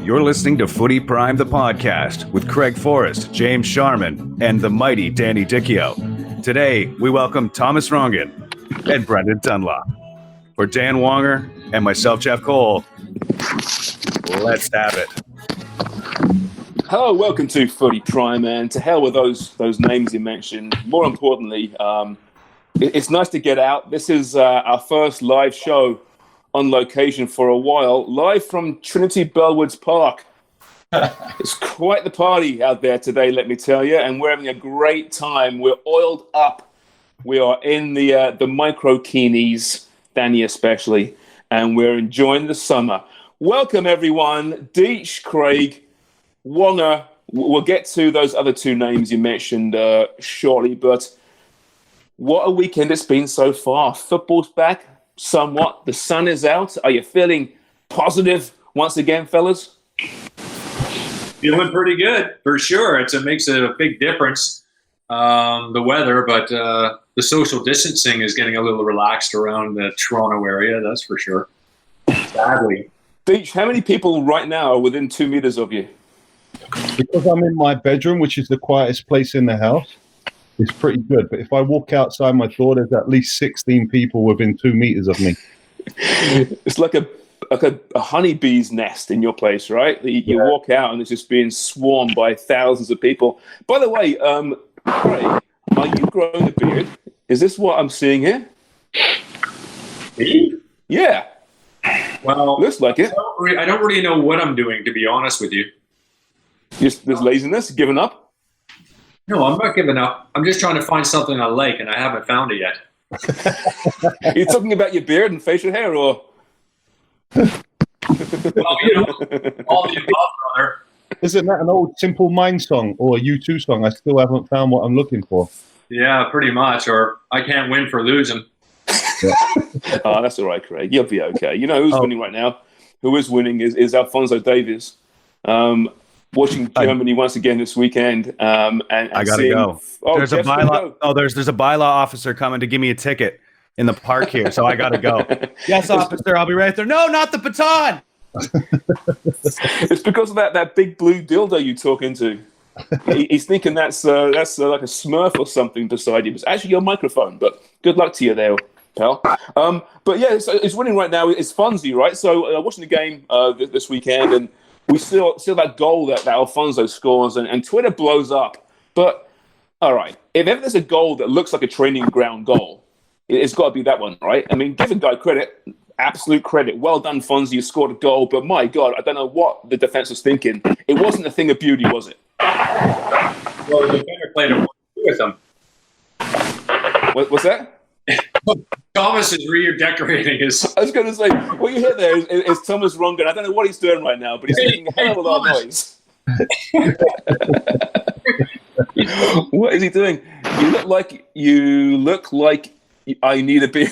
You're listening to Footy Prime, the podcast, with Craig Forrest, James Sharman, and the mighty Danny Dicchio. Today, we welcome Thomas Rongen and Brendan Dunlop. For Dan Wonger and myself, Jeff Cole, let's have it. Hello, welcome to Footy Prime, and to hell with those names you mentioned. More importantly, it's nice to get out. This is our first live show on location for a while, live from Trinity Bellwoods Park. It's quite the party out there today, let me tell you, and we're having a great time. We're oiled up. We are in the micro-keenies, Danny especially, and we're enjoying the summer. Welcome, everyone. Deech, Craig, Wonger. We'll get to those other two names you mentioned shortly, but what a weekend it's been so far. Football's back somewhat. The sun is out. Are you feeling positive once again, fellas? Feeling pretty good, for sure. It makes a big difference, the weather, but the social distancing is getting a little relaxed around the Toronto area, that's for sure. Sadly. Deech, how many people right now are within 2 meters of you? Because I'm in my bedroom, which is the quietest place in the house, it's pretty good. But if I walk outside my door, there's at least 16 people within 2 meters of me. It's like a honeybee's nest in your place, right? You walk out and it's just being swarmed by thousands of people. By the way, Craig, are you growing a beard? Is this what I'm seeing here? Me? Yeah. Well, looks like it. I don't really know what I'm doing, to be honest with you. Just there's laziness, giving up? No, I'm not giving up. I'm just trying to find something I like, and I haven't found it yet. Are you talking about your beard and facial hair, or? Well, all the above, brother. Isn't that an old Simple Minds song or a U2 song? I still haven't found what I'm looking for. Yeah, pretty much. Or I can't win for losing. Oh, that's all right, Craig. You'll be okay. You know who's winning right now? Who is winning is Alphonso Davies. Watching Germany once again this weekend. And I gotta go. There's a bylaw. Oh, there's a bylaw officer coming to give me a ticket in the park here, so I gotta go. Yes, officer, I'll be right there. No, not the baton. It's because of that big blue dildo you talk into. He's thinking that's like a Smurf or something beside you. It's actually your microphone. But good luck to you there, pal. But yeah, it's winning right now. It's Fonzie, right? So watching the game this weekend, and we still that goal that Alfonso scores, and Twitter blows up. But all right, if ever there's a goal that looks like a training ground goal, it's got to be that one, right? I mean, give a guy credit, absolute credit. Well done, Fonzie. You scored a goal, but my God, I don't know what the defense was thinking. It wasn't a thing of beauty, was it? Well, the defender played a with him. What's that? Thomas is redecorating his. I was going to say, what you hear there is Thomas Rongan. I don't know what he's doing right now, but he's making a hell of a lot of noise. What is he doing? You look like I need a beer.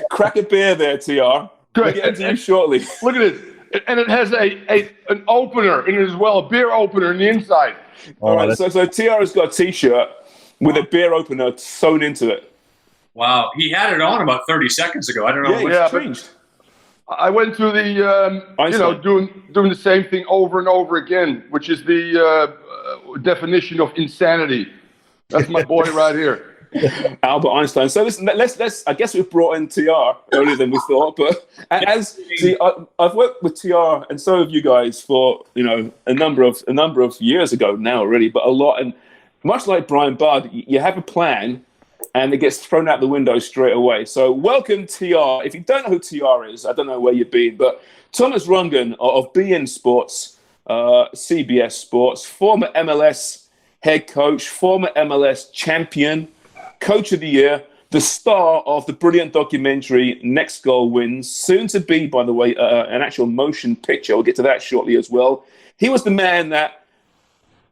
Crack a beer there, TR. I'll get to you shortly. Look at it. And it has an opener in it as well, a beer opener in the inside. All right, so TR has got a T-shirt with a beer opener sewn into it. Wow, he had it on about 30 seconds ago. I don't know. Yeah, changed. I went through the, doing the same thing over and over again, which is the definition of insanity. That's my boy right here. Albert Einstein. So listen, let's. I guess we've brought in TR earlier than we thought, but I've worked with TR, and so have you guys for a number of years ago now already, but a lot. And much like Brian Budd, you have a plan, and it gets thrown out the window straight away. So welcome, TR. If you don't know who TR is, I don't know where you've been, but Thomas Rongen of BN Sports, CBS Sports, former MLS head coach, former MLS champion, Coach of the Year, the star of the brilliant documentary Next Goal Wins, soon to be, by the way, an actual motion picture. We'll get to that shortly as well. He was the man that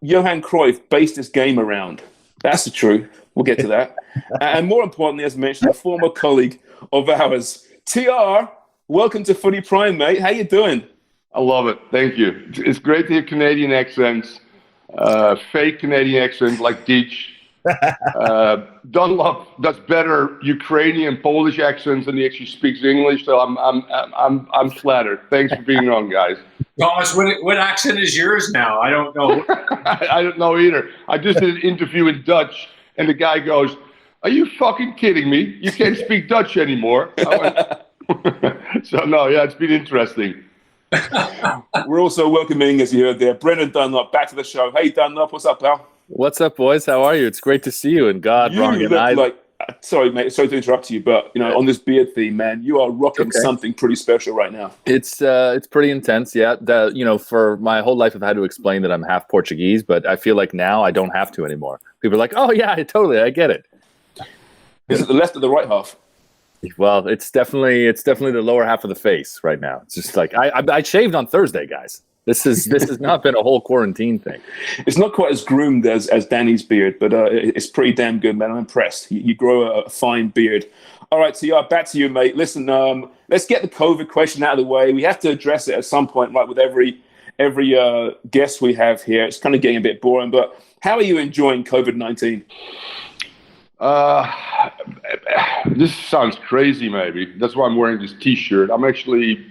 Johan Cruyff based his game around. That's the truth. We'll get to that. And more importantly, as mentioned, a former colleague of ours. TR, welcome to Footy Prime, mate. How you doing? I love it. Thank you. It's great to hear Canadian accents, fake Canadian accents like Deech. Dunlop does better Ukrainian, Polish accents than he actually speaks English. So I'm flattered. Thanks for being on, guys. Thomas, what accent is yours now? I don't know. I don't know either. I just did an interview in Dutch, and the guy goes, "Are you fucking kidding me? You can't speak Dutch anymore." I went, so no, yeah, it's been interesting. We're also welcoming, as you heard there, Brendan Dunlop back to the show. Hey, Dunlop, what's up, pal? What's up, boys? How are you? It's great to see you. And God, Rongan, sorry, mate. Sorry to interrupt you, but on this beard theme, man, you are rocking something pretty special right now. It's pretty intense, yeah. For my whole life, I've had to explain that I'm half Portuguese, but I feel like now I don't have to anymore. People are like, "Oh yeah, totally, I get it." Is it the left or the right half? Well, it's definitely the lower half of the face right now. It's just like I shaved on Thursday, guys. This has not been a whole quarantine thing. It's not quite as groomed as Danny's beard, but it's pretty damn good, man. I'm impressed. You grow a fine beard. All right, so yeah, back to you, mate. Listen, let's get the COVID question out of the way. We have to address it at some point, right? With every guest we have here, it's kind of getting a bit boring. But how are you enjoying COVID-19? This sounds crazy, maybe. That's why I'm wearing this T-shirt. I'm actually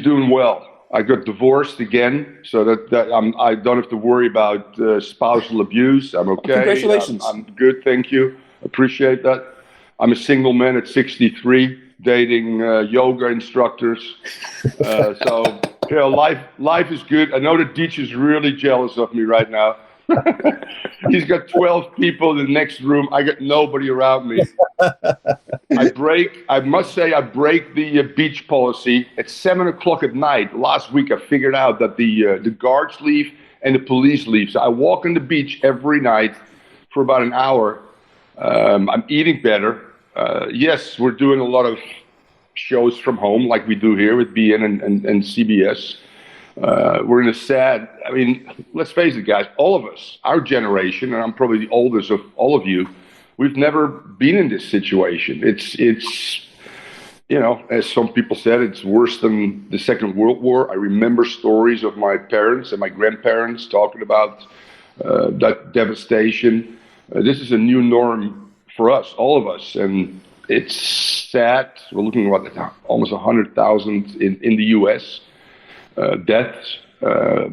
doing well. I got divorced again, so that I don't have to worry about spousal abuse. I'm okay. Congratulations. I'm good, thank you. Appreciate that. I'm a single man at 63, dating yoga instructors. So life is good. I know that Deitch is really jealous of me right now. He's got 12 people in the next room. I got nobody around me. I must say I break the beach policy at 7:00 at night. Last week I figured out that the guards leave and the police leave. So I walk on the beach every night for about an hour. I'm eating better. Yes, we're doing a lot of shows from home like we do here with BN and CBS. We're in a sad, let's face it, guys, all of us, our generation, and I'm probably the oldest of all of you, we've never been in this situation. It's as some people said, it's worse than the Second World War. I remember stories of my parents and my grandparents talking about that devastation. This is a new norm for us, all of us, and it's sad. We're looking at almost 100,000 in the U.S. Deaths,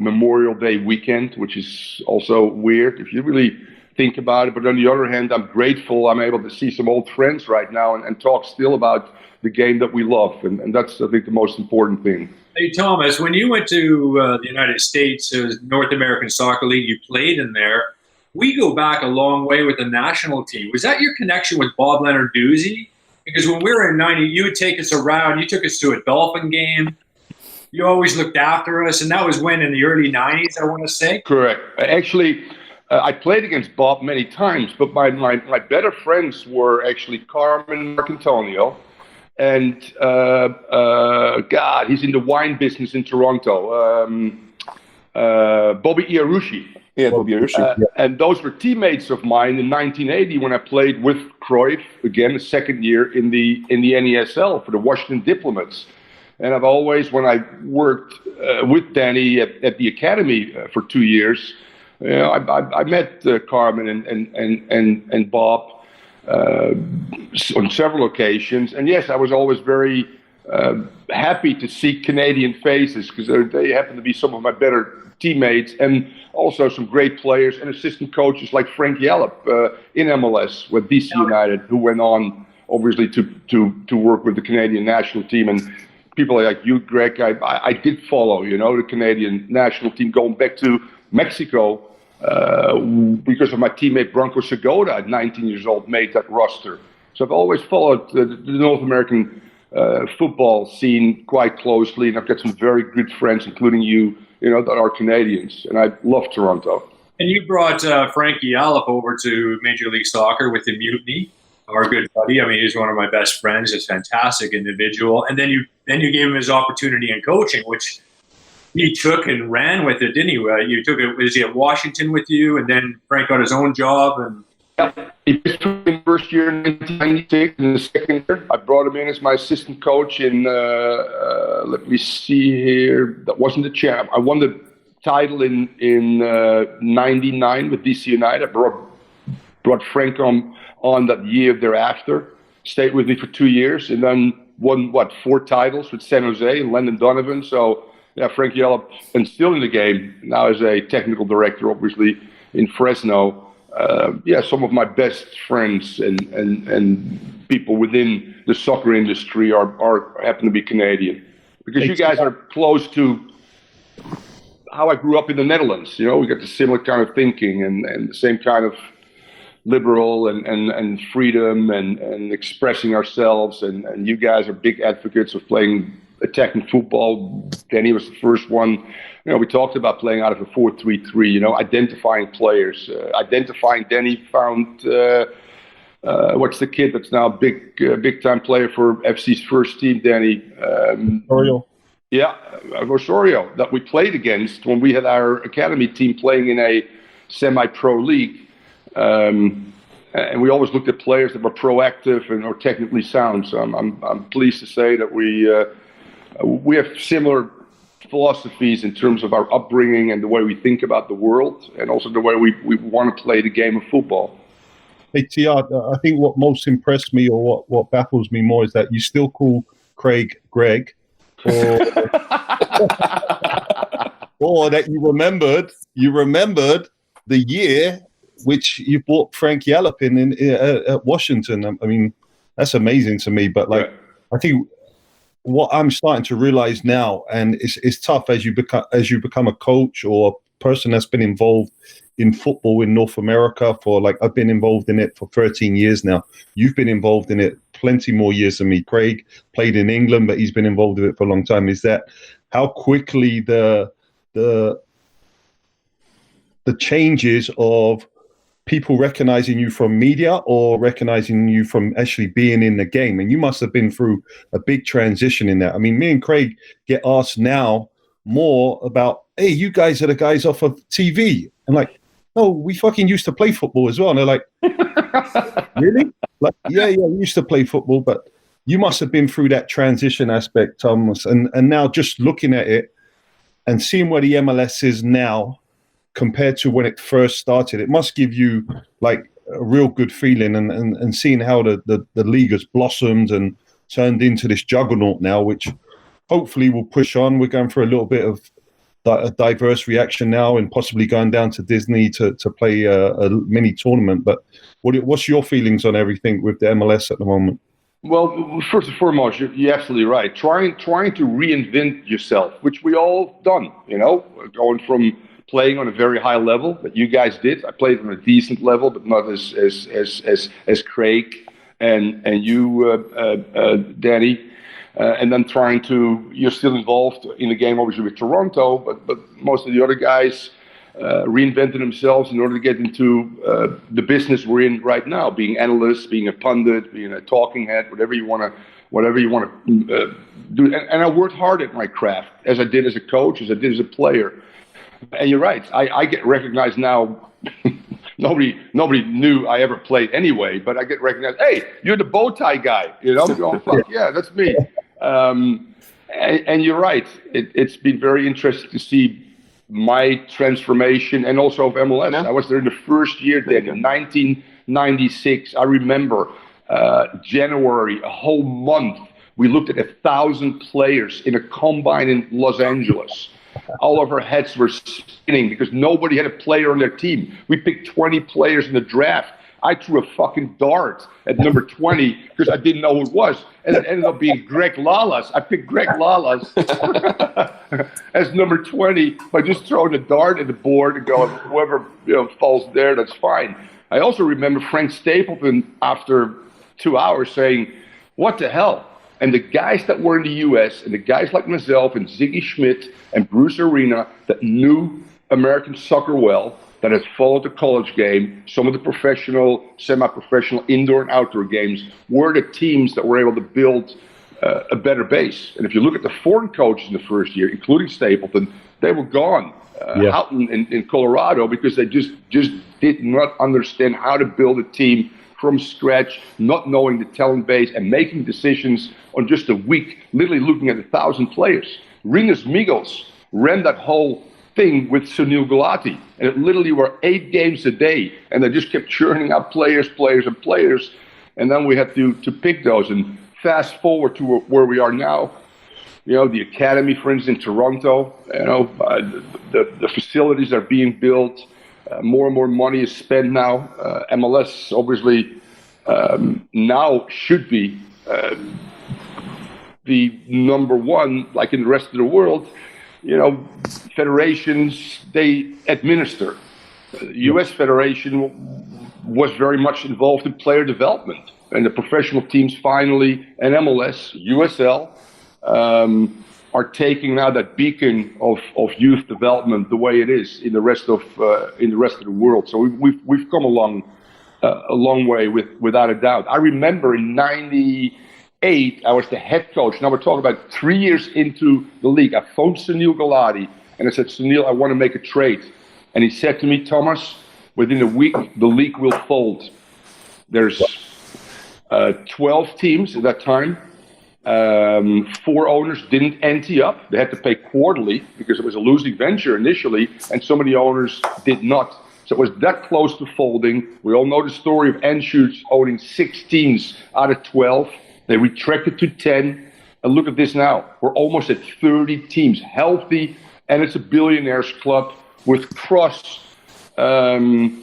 Memorial Day weekend, which is also weird if you really think about it. But on the other hand, I'm grateful I'm able to see some old friends right now and talk still about the game that we love. And that's, I think, the most important thing. Hey, Thomas, when you went to the United States, North American Soccer League, you played in there. We go back a long way with the national team. Was that your connection with Bob Leonarduzzi? Because when we were in 90, you would take us around. You took us to a Dolphin game. You always looked after us, and that was when in the early 90s, I want to say. Correct. Actually, I played against Bob many times, but my better friends were actually Carmen Marcantonio, and God, he's in the wine business in Toronto. Bobby Iarusci. Yeah, Bobby Iarusci. And those were teammates of mine in 1980 when I played with Cruyff again, the second year in the NESL for the Washington Diplomats. And I've always, when I worked with Danny at the academy for 2 years, I met Carmen and Bob on several occasions. And yes, I was always very happy to see Canadian faces because they happen to be some of my better teammates and also some great players and assistant coaches like Frank Yallop in MLS with DC United, who went on obviously to work with the Canadian national team. And people like you, Greg, I did follow, the Canadian national team going back to Mexico because of my teammate Branko Segota at 19 years old made that roster. So I've always followed the North American football scene quite closely, and I've got some very good friends, including you, that are Canadians, and I love Toronto. And you brought Frankie Yallop over to Major League Soccer with the Mutiny, our good buddy. He's one of my best friends. He's a fantastic individual. And then you gave him his opportunity in coaching, which he took and ran with it, didn't he? You took it. Was he at Washington with you? And then Frank got his own job. And he took in the first year in 1996. In the second year, I brought him in as my assistant coach in. Let me see here. That wasn't the champ. I won the title in '99 with DC United. I brought Frank on that year thereafter. Stayed with me for 2 years, and then won 4 titles with San Jose and Landon Donovan. So yeah, Frank Yallop, and still in the game now as a technical director, obviously in Fresno. Some of my best friends and people within the soccer industry are happen to be Canadian, because you guys are close to how I grew up in the Netherlands. You know, we got the similar kind of thinking and the same kind of liberal and freedom and expressing ourselves. And you guys are big advocates of playing attacking football. Danny was the first one. You know, we talked about playing out of a 4-3-3, you know, identifying players. Danny found, what's the kid that's now a big time player for FC's first team, Danny? Oriole. Yeah, Rosario, that we played against when we had our academy team playing in a semi-pro league. And we always looked at players that were proactive and are technically sound. So I'm pleased to say that we have similar philosophies in terms of our upbringing and the way we think about the world, and also the way we want to play the game of football. Hey, TR, I think what most impressed me, or what baffles me more, is that you still call Craig Greg, or that you remembered the year which you bought Frank Yallop in at Washington. I mean, that's amazing to me. But I think what I'm starting to realize now, and it's tough as you become a coach or a person that's been involved in football in North America for, like, I've been involved in it for 13 years now. You've been involved in it plenty more years than me. Craig played in England, but he's been involved in it for a long time. Is that how quickly the changes of people recognizing you from media or recognizing you from actually being in the game? And you must have been through a big transition in that. I mean, me and Craig get asked now more about, hey, you guys are the guys off of TV. And like, no, we fucking used to play football as well. And they're like, really? Like, yeah, we used to play football, but you must have been through that transition aspect, Thomas. And now just looking at it and seeing where the MLS is now compared to when it first started, it must give you like a real good feeling, and seeing how the league has blossomed and turned into this juggernaut now, which hopefully will push on. We're going through a little bit of a diverse reaction now, and possibly going down to Disney to play a mini tournament. But what's your feelings on everything with the MLS at the moment? Well, first and foremost, you're absolutely right. Trying to reinvent yourself, which we all done, you know, going from playing on a very high level that you guys did. I played on a decent level, but not as Craig and you, Danny. And then you're still involved in the game, obviously with Toronto, but most of the other guys reinvented themselves in order to get into the business we're in right now, being analysts, being a pundit, being a talking head, whatever you want to do. And I worked hard at my craft, as I did as a coach, as I did as a player. And you're right. I get recognized now. Nobody knew I ever played anyway, but I get recognized. Hey, you're the bow tie guy. You know, I'm going, fuck yeah, that's me. And you're right. It's been very interesting to see my transformation, and also of MLS. I was there in the first year then, in 1996. I remember January, a whole month. We looked at 1,000 players in a combine in Los Angeles. All of our heads were spinning because nobody had a player on their team. We picked 20 players in the draft. I threw a fucking dart at number 20 because I didn't know who it was. And it ended up being Greg Lalas. I picked Greg Lalas as number 20 by just throwing a dart at the board and going, whoever falls there, that's fine. I also remember Frank Stapleton after 2 hours saying, what the hell? And the guys that were in the U.S. and the guys like myself and Ziggy Schmidt and Bruce Arena that knew American soccer well, that had followed the college game, some of the professional, semi-professional indoor and outdoor games, were the teams that were able to build a better base. And if you look at the foreign coaches in the first year, including Stapleton, they were gone out in Colorado because they just did not understand how to build a team from scratch, not knowing the talent base and making decisions on just a week, literally looking at 1,000 players. Rinus Migos ran that whole thing with Sunil Gulati. And it literally were 8 games a day. And they just kept churning out players. And then we had to pick those. And fast forward to where we are now. The academy, for instance, in Toronto, the facilities are being built. More and more money is spent now. MLS, obviously, now should be the number one, like in the rest of the world. Federations, they administer. The U.S. Federation was very much involved in player development. And the professional teams finally, and MLS, USL, are taking now that beacon of youth development the way it is in the rest of the world. So we've come along a long way without a doubt. I remember in '98 I was the head coach. Now we're talking about 3 years into the league. I phoned Sunil Gulati and I said, Sunil, I want to make a trade. And he said to me, Thomas, within a week the league will fold. There's 12 teams at that time. 4 owners didn't ante up. They had to pay quarterly because it was a losing venture initially, and so many owners did not. So it was that close to folding. We all know the story of Anschutz owning 6 teams out of 12. They retracted to 10. And look at this now. We're almost at 30 teams, healthy, and it's a billionaires club with cross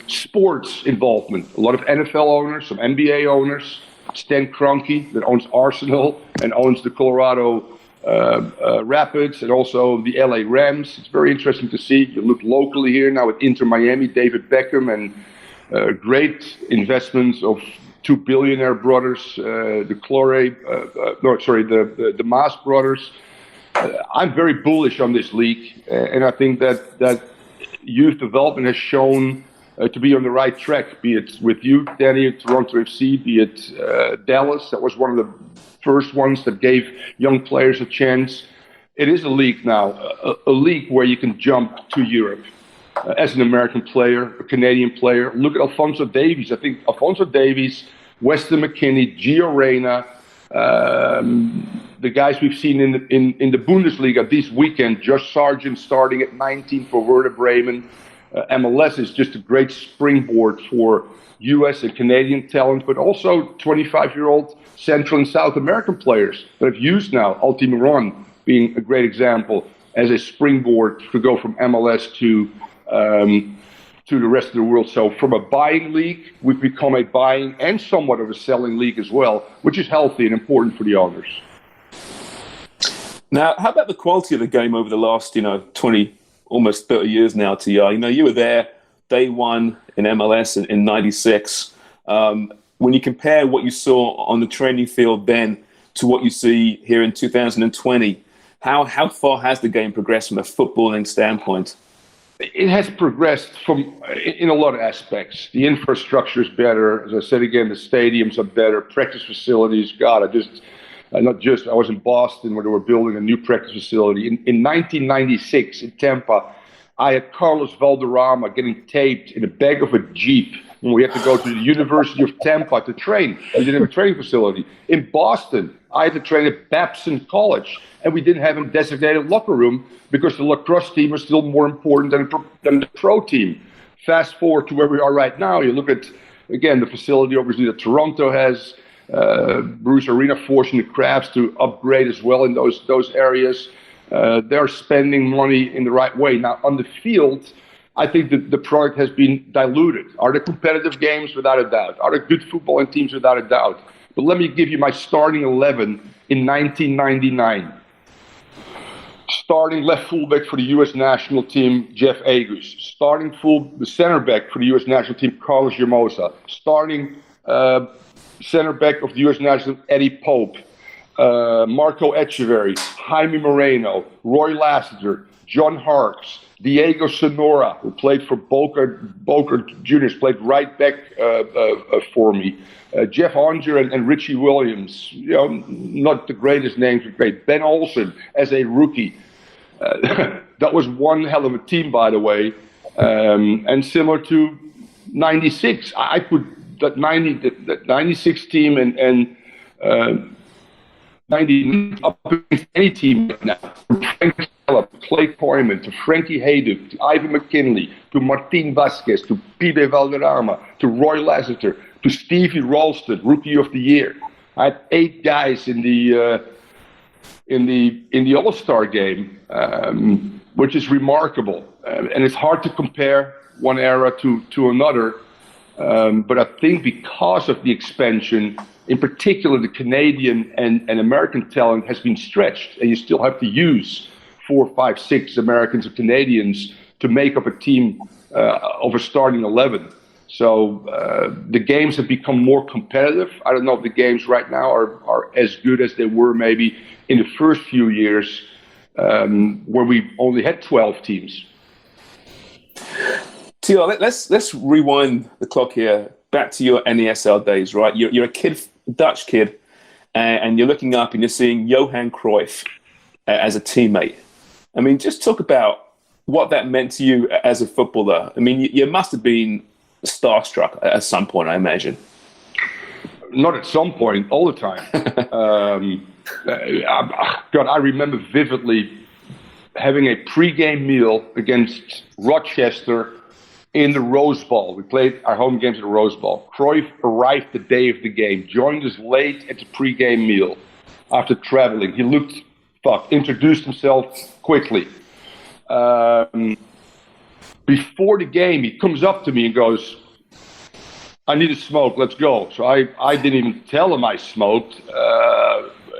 sports involvement. A lot of NFL owners, some NBA owners. Stan Kroenke, that owns Arsenal and owns the Colorado Rapids and also the LA Rams. It's very interesting to see. You look locally here now at Inter Miami, David Beckham, and great investments of 2 billionaire brothers, the Maas brothers. I'm very bullish on this league, and I think that youth development has shown to be on the right track, be it with you, Danny, at Toronto FC, be it Dallas. That was one of the first ones that gave young players a chance. It is a league now, a league where you can jump to Europe as an American player, a Canadian player. Look at Alphonso Davies. I think Alphonso Davies, Weston McKennie, Gio Reyna, the guys we've seen in the Bundesliga this weekend, Josh Sargent starting at 19 for Werder Bremen. MLS is just a great springboard for U.S. and Canadian talent, but also 25-year-old Central and South American players that have used now, Altimirón being a great example, as a springboard to go from MLS to the rest of the world. So from a buying league, we've become a buying and somewhat of a selling league as well, which is healthy and important for the owners. Now, how about the quality of the game over the last, 20, almost 30 years now, TR? You were there day one in MLS in '96. When you compare what you saw on the training field then to what you see here in 2020, how far has the game progressed from a footballing standpoint? It has progressed in a lot of aspects. The infrastructure is better. As I said again, the stadiums are better. Practice facilities, God, I was in Boston where they were building a new practice facility. In 1996 in Tampa, I had Carlos Valderrama getting taped in the back of a Jeep when we had to go to the University of Tampa to train. We didn't have a training facility. In Boston, I had to train at Babson College, and we didn't have a designated locker room because the lacrosse team was still more important than the pro team. Fast forward to where we are right now. You look at, again, the facility obviously that Toronto has, Bruce Arena forcing the Crabs to upgrade as well in those areas. They're spending money in the right way. Now, on the field, I think that the product has been diluted. Are there competitive games? Without a doubt. Are there good footballing teams? Without a doubt. But let me give you my starting 11 in 1999. Starting left fullback for the U.S. national team, Jeff Agus. Starting the center back for the U.S. national team, Carlos Llamosa. Starting center back of the U.S. national team, Eddie Pope. Marco Echeverri, Jaime Moreno, Roy Lassiter, John Harkes, Diego Sonora, who played for Boca Juniors, played right back for me. Jeff Onger and Richie Williams, not the greatest names, but great. Ben Olsen as a rookie. That was one hell of a team, by the way. And similar to 96, I put that 96 team and 90 up against any team right now. Clay Koyman, to Frankie Hayduk, to Ivan McKinley, to Martin Vasquez, to Pibe Valderrama, to Roy Lassiter, to Stevie Ralston, Rookie of the Year. I had 8 guys in the All-Star game, which is remarkable. And it's hard to compare one era to another. But I think because of the expansion, in particular, the Canadian and American talent has been stretched, and you still have to use 4, 5, 6 Americans or Canadians to make up a team of a starting 11. So the games have become more competitive. I don't know if the games right now are as good as they were maybe in the first few years, where we only had 12 teams. TR, let's rewind the clock here back to your NESL days, right? You're a kid, Dutch kid, and you're looking up and you're seeing Johan Cruyff as a teammate. I mean, just talk about what that meant to you as a footballer. I mean, you must have been starstruck at some point, I imagine. Not at some point, all the time. God, I remember vividly having a pre-game meal against Rochester in the Rose Bowl. We played our home games at the Rose Bowl. Cruyff arrived the day of the game, joined us late at the pre-game meal after traveling. He looked fucked, introduced himself quickly. Before the game, he comes up to me and goes, "I need a smoke, let's go." So I didn't even tell him I smoked.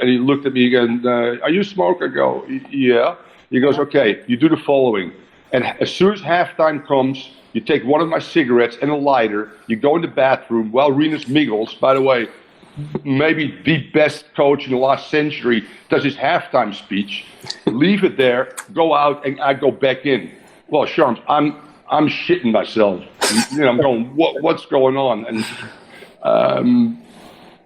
And he looked at me again, "Are you a smoker?" I go, "Yeah." He goes, "Okay, you do the following. And as soon as halftime comes, you take one of my cigarettes and a lighter, you go in the bathroom while Rinus Michels, by the way, maybe the best coach in the last century, does his halftime speech, leave it there, go out, and I go back in." Well, Sharms, I'm shitting myself. You know, I'm going, what's going on? And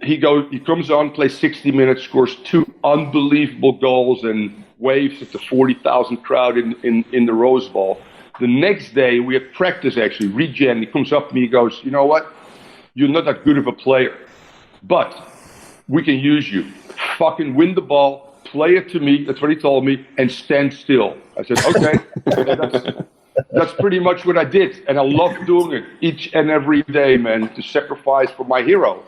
he comes on, plays 60 minutes, scores 2 unbelievable goals, and waves at the 40,000 crowd in the Rose Bowl. The next day, we had practice actually, regen. He comes up to me, he goes, "You know what? You're not that good of a player, but we can use you. Fucking win the ball, play it to me," that's what he told me, "and stand still." I said, "Okay." That's pretty much what I did, and I love doing it each and every day, man, to sacrifice for my hero.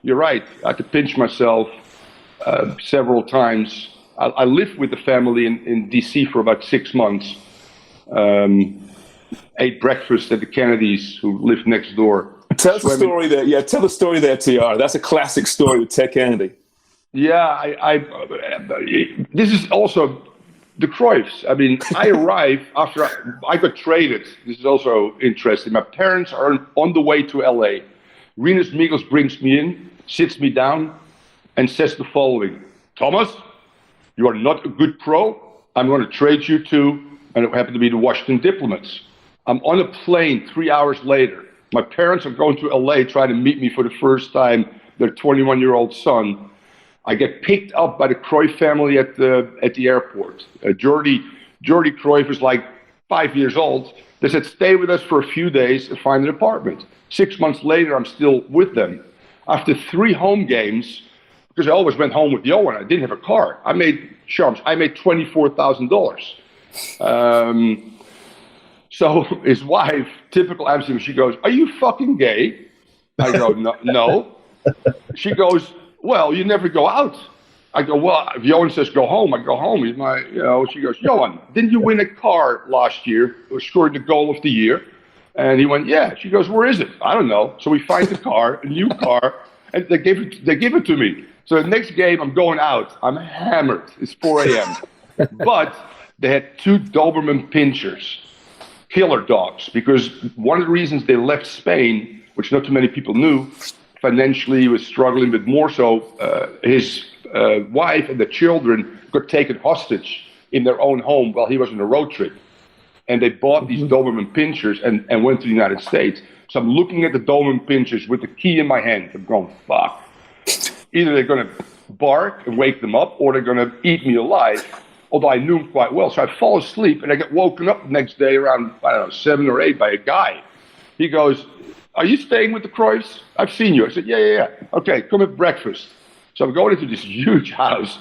You're right, I had to pinch myself several times. I lived with the family in D.C. for about 6 months. Ate breakfast at the Kennedys, who lived next door. Tell the story there. Yeah, tell the story there, TR. That's a classic story with Ted Kennedy. Yeah, this is also the Cruyffs. I mean, I arrived after I got traded. This is also interesting. My parents are on the way to LA. Rinus Michels brings me in, sits me down, and says the following: "Thomas, you are not a good pro. I'm going to trade you to," and it happened to be the Washington Diplomats. I'm on a plane 3 hours later. My parents are going to LA trying to meet me for the first time, their 21-year-old son. I get picked up by the Cruyff family at the airport. Jordi Cruyff is like 5 years old. They said, "Stay with us for a few days and find an apartment." 6 months later, I'm still with them. After 3 home games, because I always went home with Johan, I didn't have a car. I made $24,000. So his wife, typical Amsterdam, she goes, "Are you fucking gay?" I go, No. She goes, "Well, you never go out." I go, "Well, if Johan says go home, I go home. He's my, you know." She goes, "Johan, didn't you win a car last year? Scored the goal of the year?" And he went, "Yeah." She goes, "Where is it?" "I don't know." So we find the car, a new car, and they give it to me. So the next game, I'm going out. I'm hammered. It's 4 a.m. But they had 2 Doberman Pinschers, killer dogs, because one of the reasons they left Spain, which not too many people knew, financially he was struggling, but more so his wife and the children got taken hostage in their own home while he was on a road trip. And they bought these Doberman Pinschers and went to the United States. So I'm looking at the Doberman Pinschers with the key in my hand. I'm going, fuck. Either they're going to bark and wake them up, or they're going to eat me alive, although I knew him quite well. So I fall asleep, and I get woken up the next day around, 7 or 8 by a guy. He goes, "Are you staying with the Cruyffs? I've seen you." I said, yeah. "Okay, come have breakfast." So I'm going into this huge house.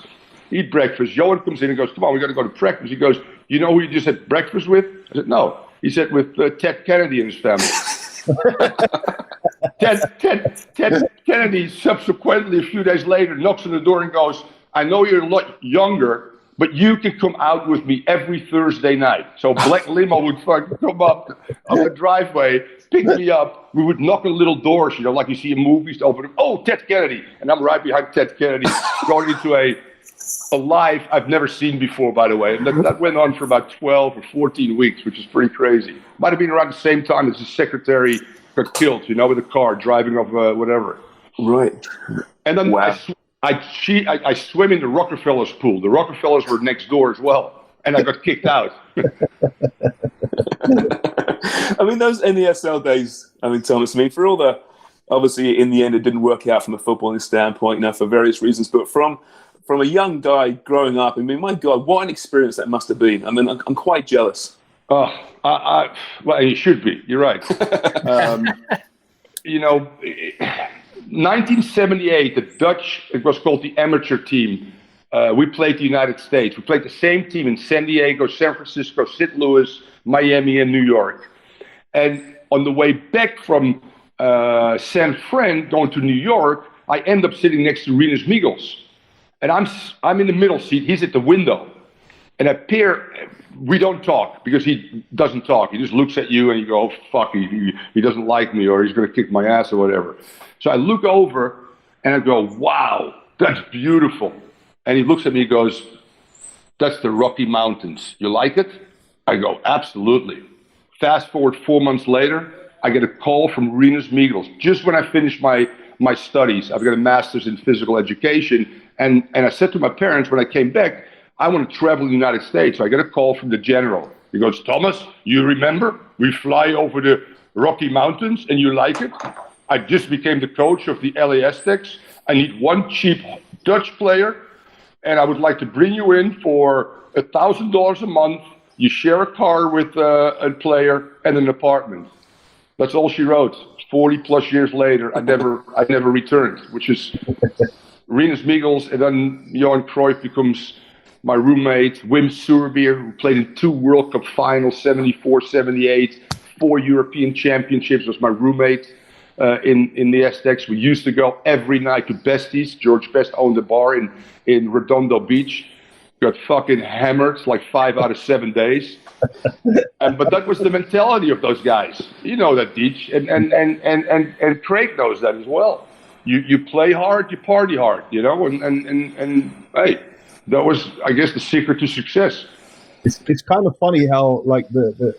eat breakfast. Johan comes in and goes, come on, we got to go to practice. He goes, you know who you just had breakfast with? I said, no. He said, with Ted Kennedy and his family. Ted Kennedy subsequently, a few days later, knocks on the door and goes, I know you're a lot younger, but you can come out with me every Thursday night. So Black Limo would fucking come up the driveway, pick me up. We would knock on little doors, you know, like you see in movies, to open them. Oh, Ted Kennedy. And I'm right behind Ted Kennedy, going into a life I've never seen before, by the way. And that went on for about 12 or 14 weeks, which is pretty crazy. Might have been around the same time as his secretary got killed, you know, with a car driving off whatever. Right. And then wow. I swim in the Rockefellers pool. The Rockefellers were next door as well, and I got kicked out. I mean, those NESL days, I mean, Thomas, for all the, obviously in the end it didn't work out from a footballing standpoint, you know, for various reasons, but from a young guy growing up, I mean, my God, what an experience that must have been. I mean, I'm quite jealous. Oh, well, you should be. You're right. You know, 1978, the Dutch, it was called the amateur team. We played the United States. We played the same team in San Diego, San Francisco, St. Louis, Miami, and New York. And on the way back from San Fran, going to New York, I end up sitting next to Rinus Michels. And I'm in the middle seat. He's at the window. And we don't talk because he doesn't talk. He just looks at you and you go, oh, fuck, he doesn't like me or he's going to kick my ass or whatever. So I look over and I go, wow, that's beautiful. And he looks at me and goes, that's the Rocky Mountains. You like it? I go, absolutely. Fast forward 4 months later, I get a call from Rinus Michels. Just when I finished my studies, I've got a master's in physical education. And I said to my parents when I came back, I want to travel in the United States. So I get a call from the general. He goes, Thomas, you remember? We fly over the Rocky Mountains and you like it? I just became the coach of the LA Aztecs. I need one cheap Dutch player, and I would like to bring you in for $1,000 a month. You share a car with a player and an apartment. That's all she wrote. 40 plus years later, I never returned, which is Rinus Michels, and then Johan Cruyff becomes my roommate. Wim Suurbier, who played in 2 World Cup finals, 74, 78, 4 European championships, was my roommate in the Aztecs. We used to go every night to Bestie's. George Best owned a bar in Redondo Beach. Got fucking hammered like 5 out of 7 days. But that was the mentality of those guys. You know that, Deitch. And Craig knows that as well. You play hard, you party hard, you know, and hey, that was, I guess, the secret to success. It's kind of funny how like the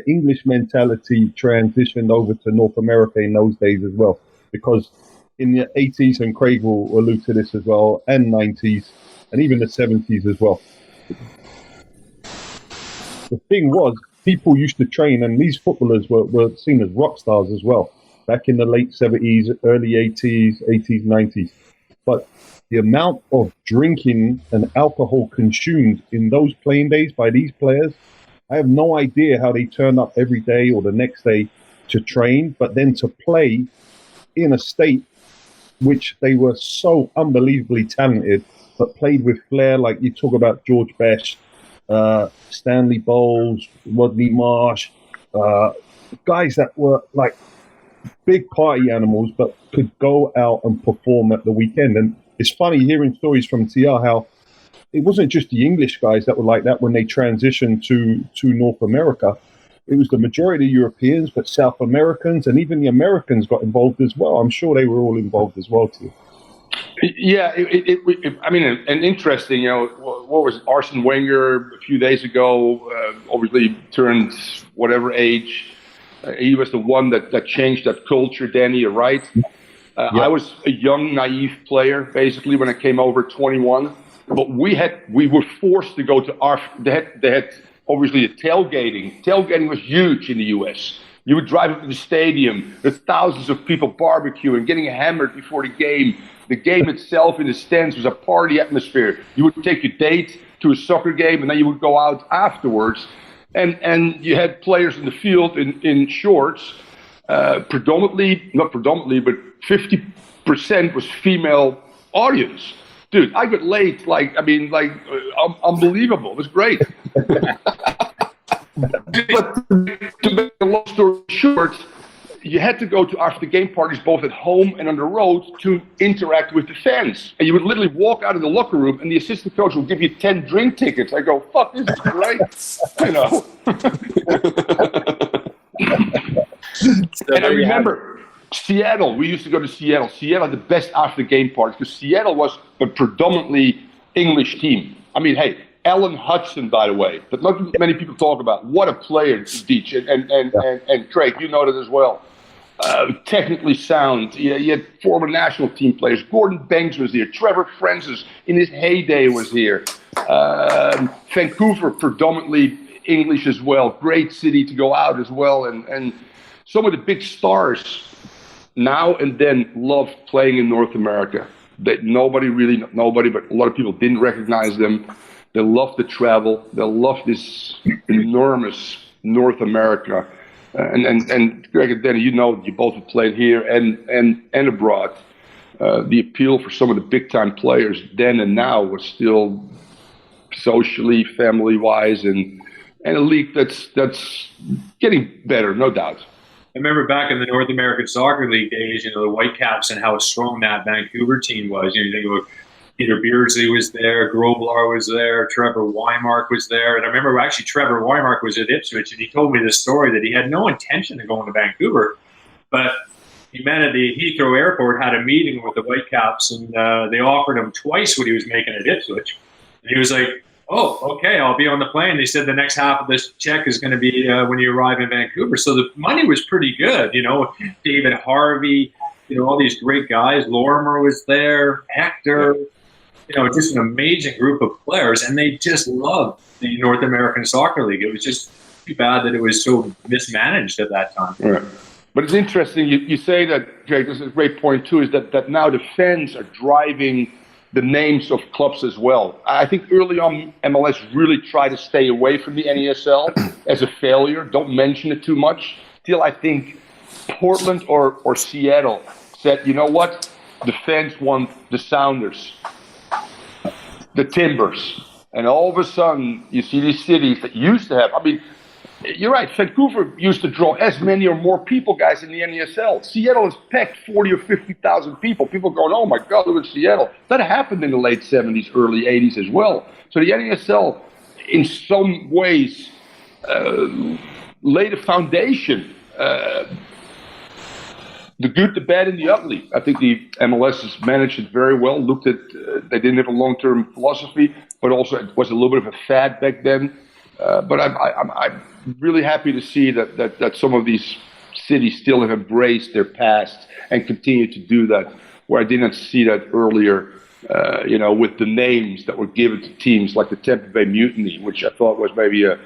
English mentality transitioned over to North America in those days as well, because in the 80s, and Craig will allude to this as well, and 90s, and even the 70s as well. The thing was, people used to train, and these footballers were seen as rock stars as well, back in the late 70s, early 80s, 90s. But the amount of drinking and alcohol consumed in those playing days by these players, I have no idea how they turned up every day or the next day to train, but then to play in a state which they were so unbelievably talented, but played with flair. Like you talk about George Best, Stanley Bowles, Rodney Marsh, guys that were like big party animals, but could go out and perform at the weekend. And it's funny hearing stories from TR how it wasn't just the English guys that were like that when they transitioned to North America. It was the majority of Europeans, but South Americans and even the Americans got involved as well. I'm sure they were all involved as well too. Yeah, I mean, and interesting, you know, what was Arsene Wenger a few days ago, obviously turned whatever age. He was the one that changed that culture, Danny, you're right. I was a young, naive player, basically, when I came over 21. But we were forced to go to they had obviously the tailgating. Tailgating was huge in the U.S. You would drive up to the stadium, there's thousands of people barbecuing, getting hammered before the game. The game itself in the stands was a party atmosphere. You would take your date to a soccer game, and then you would go out afterwards. And you had players in the field in shorts, not predominantly, but 50% was female audience. dude, I got laid unbelievable. It was great. But to make a long story short, you had to go to after game parties both at home and on the road to interact with the fans. And you would literally walk out of the locker room and the assistant coach will give you 10 drink tickets. I go, fuck, this is great. You know. And I remember Seattle. We used to go to Seattle. Seattle had the best after game parties because Seattle was a predominantly English team. I mean, hey, Alan Hudson, by the way, but not many people talk about. What a player, Deech, and Craig, you know that as well. Technically sound. You had former national team players. Gordon Banks was here. Trevor Francis, in his heyday, was here. Vancouver, predominantly English as well. Great city to go out as well. And some of the big stars now and then loved playing in North America. Nobody, but a lot of people didn't recognize them. They loved the travel. They loved this enormous North America. And Greg and Danny, you know, you both have played here and abroad. The appeal for some of the big time players then and now was still socially, family wise, and a league that's getting better, no doubt. I remember back in the North American Soccer League days, you know, the Whitecaps and how strong that Vancouver team was. You know, you think about Peter Beardsley was there, Grobler was there, Trevor Weimark was there. And I remember actually Trevor Weimark was at Ipswich, and he told me this story that he had no intention of going to Vancouver, but he met at the Heathrow Airport, had a meeting with the Whitecaps, and they offered him twice what he was making at Ipswich. And he was like, oh, okay, I'll be on the plane. They said the next half of this check is going to be when you arrive in Vancouver. So the money was pretty good, you know. David Harvey, you know, all these great guys. Lorimer was there, Hector, you know, just an amazing group of players. And they just loved the North American Soccer League. It was just too bad that it was so mismanaged at that time. Right. But it's interesting, you say that, Jake, this is a great point too, is that now the fans are driving the names of clubs as well. I think early on, MLS really tried to stay away from the NESL as a failure. Don't mention it too much. Till I think Portland or Seattle said, you know what? The fans want the Sounders, the Timbers. And all of a sudden, you see these cities that used to have, I mean, you're right, Vancouver used to draw as many or more people, guys, in the NESL. Seattle has packed 40 or 50,000 people. People going, oh my God, look at Seattle. That happened in the late 70s, early 80s as well. So the NESL, in some ways, laid a foundation. The good, the bad, and the ugly. I think the MLS has managed it very well. Looked at, they didn't have a long-term philosophy, but also it was a little bit of a fad back then. But I'm really happy to see that some of these cities still have embraced their past and continue to do that, where I didn't see that earlier, you know, with the names that were given to teams like the Tampa Bay Mutiny, which I thought was maybe a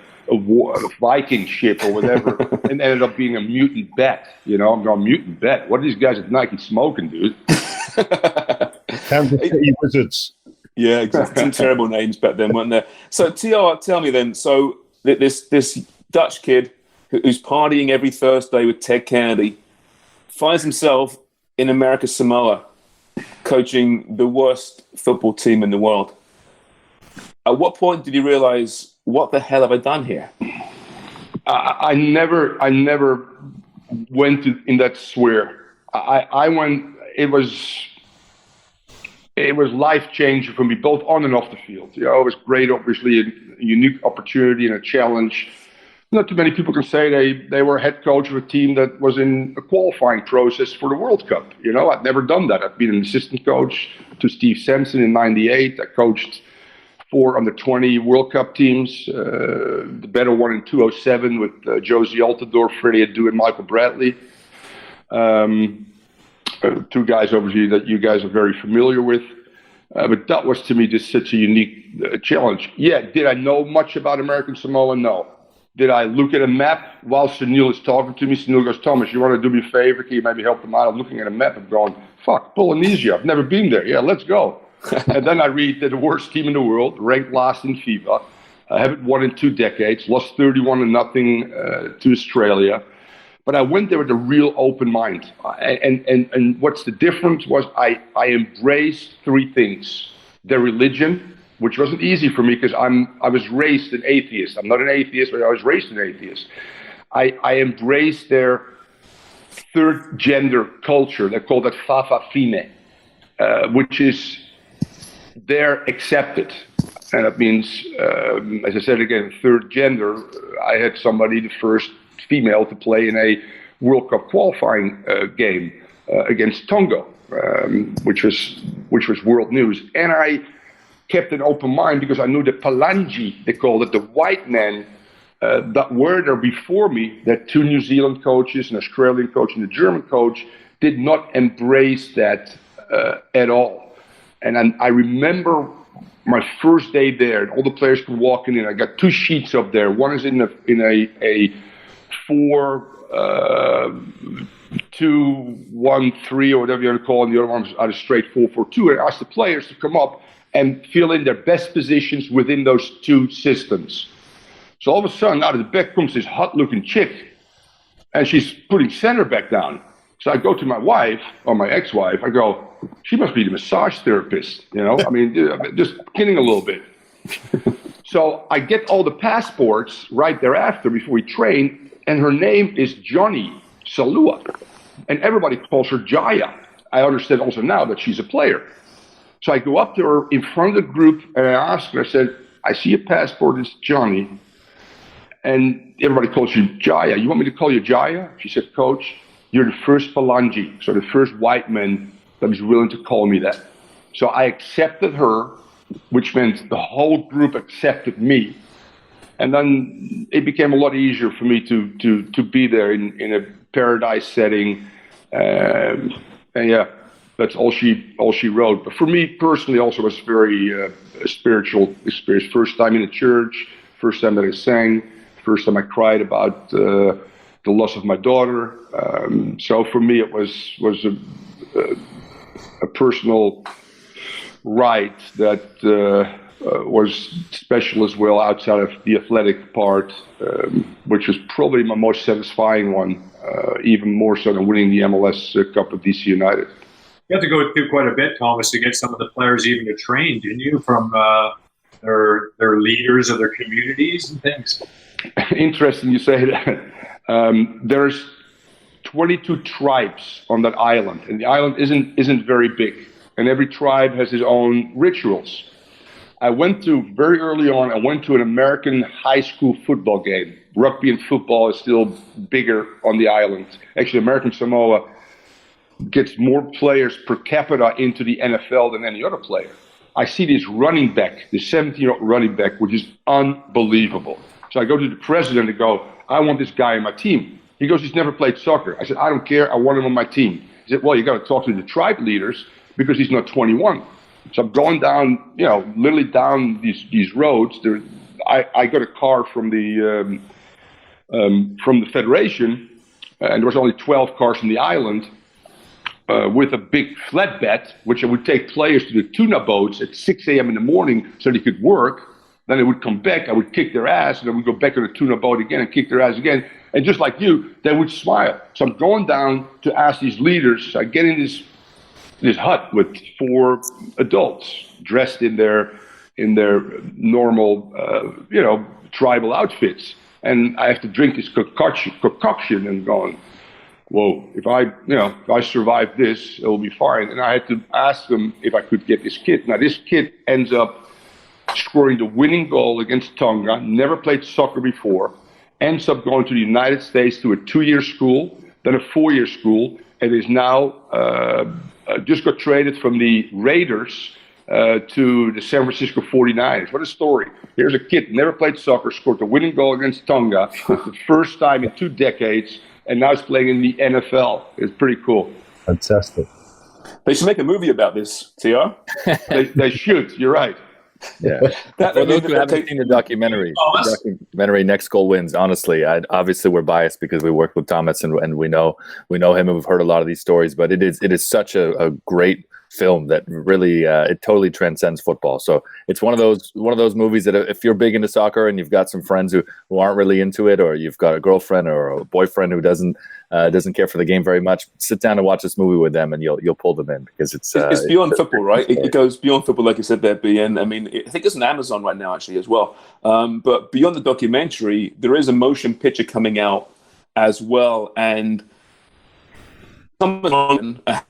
Viking ship or whatever, and ended up being a mutant bet. You know, I'm going, mutant bet? What are these guys at Nike smoking, dude? Kansas City Wizards. Yeah, exactly. Some terrible names back then, weren't there? So, TR, tell me then, so this Dutch kid who's partying every Thursday with Ted Kennedy finds himself in America Samoa coaching the worst football team in the world. At what point did you realize, what the hell have I done here? I never went in that sphere. I went, it was life-changing for me, both on and off the field. You know, it was great, obviously, a unique opportunity and a challenge. Not too many people can say they were head coach of a team that was in a qualifying process for the World Cup. You know, I'd never done that. I've been an assistant coach to Steve Sampson in '98. I coached 4 under-20 World Cup teams, the better one in 2007 with Josie Altidore, Freddie Adu, and Michael Bradley. 2 guys, obviously, that you guys are very familiar with. But that was, to me, just such a unique challenge. Yeah, did I know much about American Samoa? No. Did I look at a map while Sunil is talking to me? Sunil goes, Thomas, you want to do me a favor? Can you maybe help them out? I'm looking at a map and going, fuck, Polynesia. I've never been there. Yeah, let's go. And then I read that the worst team in the world, ranked last in FIBA, haven't won in 2 decades, lost 31-0 to Australia. But I went there with a real open mind. And what's the difference was I embraced 3 things. their religion, which wasn't easy for me because I was raised an atheist. I'm not an atheist, but I was raised an atheist. I embraced their third gender culture. They call that fafa fine, which is they're accepted. And that means, as I said again, third gender. I had somebody, the first female to play in a World Cup qualifying game against Tonga, which was world news. And I kept an open mind because I knew the Palangi, they called it, the white men that were there before me, that 2 New Zealand coaches, an Australian coach and a German coach, did not embrace that at all. And I remember my first day there, and all the players come walking in. I got 2 sheets up there. One is in a 4-2-1-3 or whatever you want to call it, and the other one was out of straight 4-4-2. And I asked the players to come up and fill in their best positions within those 2 systems. So all of a sudden, out of the back comes this hot-looking chick, and she's putting center back down. So I go to my wife, or my ex-wife, I go, she must be the massage therapist, you know? I mean, just kidding a little bit. So I get all the passports right thereafter before we train, and her name is Johnny Salua. And everybody calls her Jaya. I understand also now that she's a player. So I go up to her in front of the group, and I ask her, I said, I see a passport, it's Johnny. And everybody calls you Jaya. You want me to call you Jaya? She said, Coach, you're the first Palangi, so the first white man that was willing to call me that. So I accepted her, which meant the whole group accepted me. And then it became a lot easier for me to be there in a paradise setting. And yeah, that's all she wrote. But for me personally also was very a spiritual experience. First time in a church, first time that I sang, first time I cried about the loss of my daughter. So for me, it was a personal ride that was special as well outside of the athletic part, which was probably my most satisfying one, even more so than winning the MLS Cup with DC United. You have to go through quite a bit, Thomas, to get some of the players even to train, didn't you, from their leaders of their communities and things? Interesting you say that. There's 22 tribes on that island, and the island isn't very big, and every tribe has its own rituals. Very early on, I went to an American high school football game. Rugby and football is still bigger on the island. Actually, American Samoa gets more players per capita into the NFL than any other player. I see this running back, this 17-year-old running back, which is unbelievable. So I go to the president and go, I want this guy on my team. He goes, he's never played soccer. I said, I don't care. I want him on my team. He said, well, you got to talk to the tribe leaders because he's not 21. So I'm going down, literally down these roads. I got a car from the federation, and there was only 12 cars on the island, with a big flatbed, which I would take players to the tuna boats at 6 a.m. in the morning so they could work. Then they would come back, I would kick their ass, and then we'd go back on the tuna boat again and kick their ass again. And just like you, they would smile. So I'm going down to ask these leaders. So I get in this hut with 4 adults dressed in their normal, tribal outfits. And I have to drink this concoction and going, whoa, if I survive this, it'll be fine. And I had to ask them if I could get this kid. Now, this kid ends up scoring the winning goal against Tonga, never played soccer before, ends up going to the United States to a 2-year school, then a 4-year school, and is now just got traded from the Raiders to the San Francisco 49ers. What a story. Here's a kid, never played soccer, scored the winning goal against Tonga, the first time in 2 decades, and now he's playing in the NFL. It's pretty cool. Fantastic. They should make a movie about this, TR. They should, you're right. Yeah. For those who haven't seen the documentary, Next Goal Wins, honestly, obviously we're biased because we worked with Thomas and we know him and we've heard a lot of these stories, but it is such a great film that really it totally transcends football. So it's one of those movies that if you're big into soccer and you've got some friends who aren't really into it, or you've got a girlfriend or a boyfriend who doesn't doesn't care for the game very much. Sit down and watch this movie with them, and you'll pull them in because it's beyond football, right? It goes beyond football, like you said there, BN. I mean, I think it's on Amazon right now, actually, as well. But beyond the documentary, there is a motion picture coming out as well, and someone, a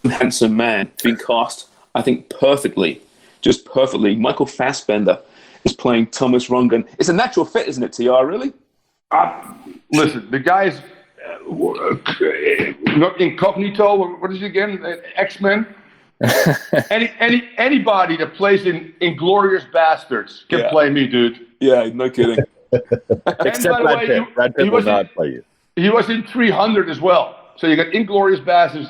handsome man, being cast, I think, perfectly, just perfectly. Michael Fassbender is playing Thomas Rongan. It's a natural fit, isn't it, TR, really? Listen, the guy's not incognito. What is it again? X-Men. Anybody that plays in Inglourious Bastards can play me, dude. Yeah, no kidding. Except Brad Pitt. Brad Pitt will not play you. He was in 300 as well. So you got Inglourious Bastards,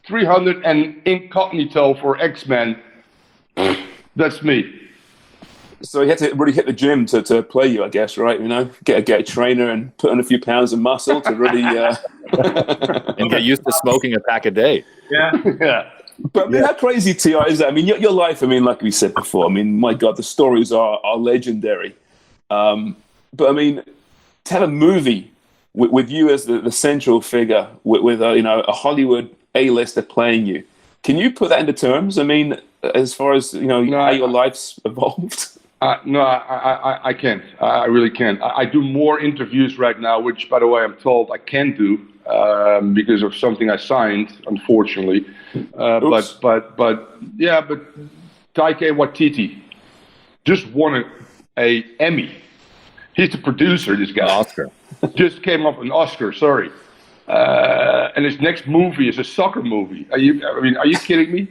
300, and Incognito for X-Men. That's me. So he had to really hit the gym to play you, I guess, right? You know, get a trainer and put on a few pounds of muscle to really and get used to smoking a pack a day. Yeah. But I mean, how crazy, TR, is that? I mean, your life, I mean, like we said before, I mean, my God, the stories are legendary. But I mean, to have a movie with you as the central figure, with a Hollywood A-lister playing you, can you put that into terms? I mean, as far as how your life's evolved. No, I can't. I really can't. I do more interviews right now, which, by the way, I'm told I can't do because of something I signed, unfortunately. But Taika Waititi just won a Emmy. He's the producer. This guy, Oscar, just came up an Oscar. Sorry. And his next movie is a soccer movie. Are you kidding me?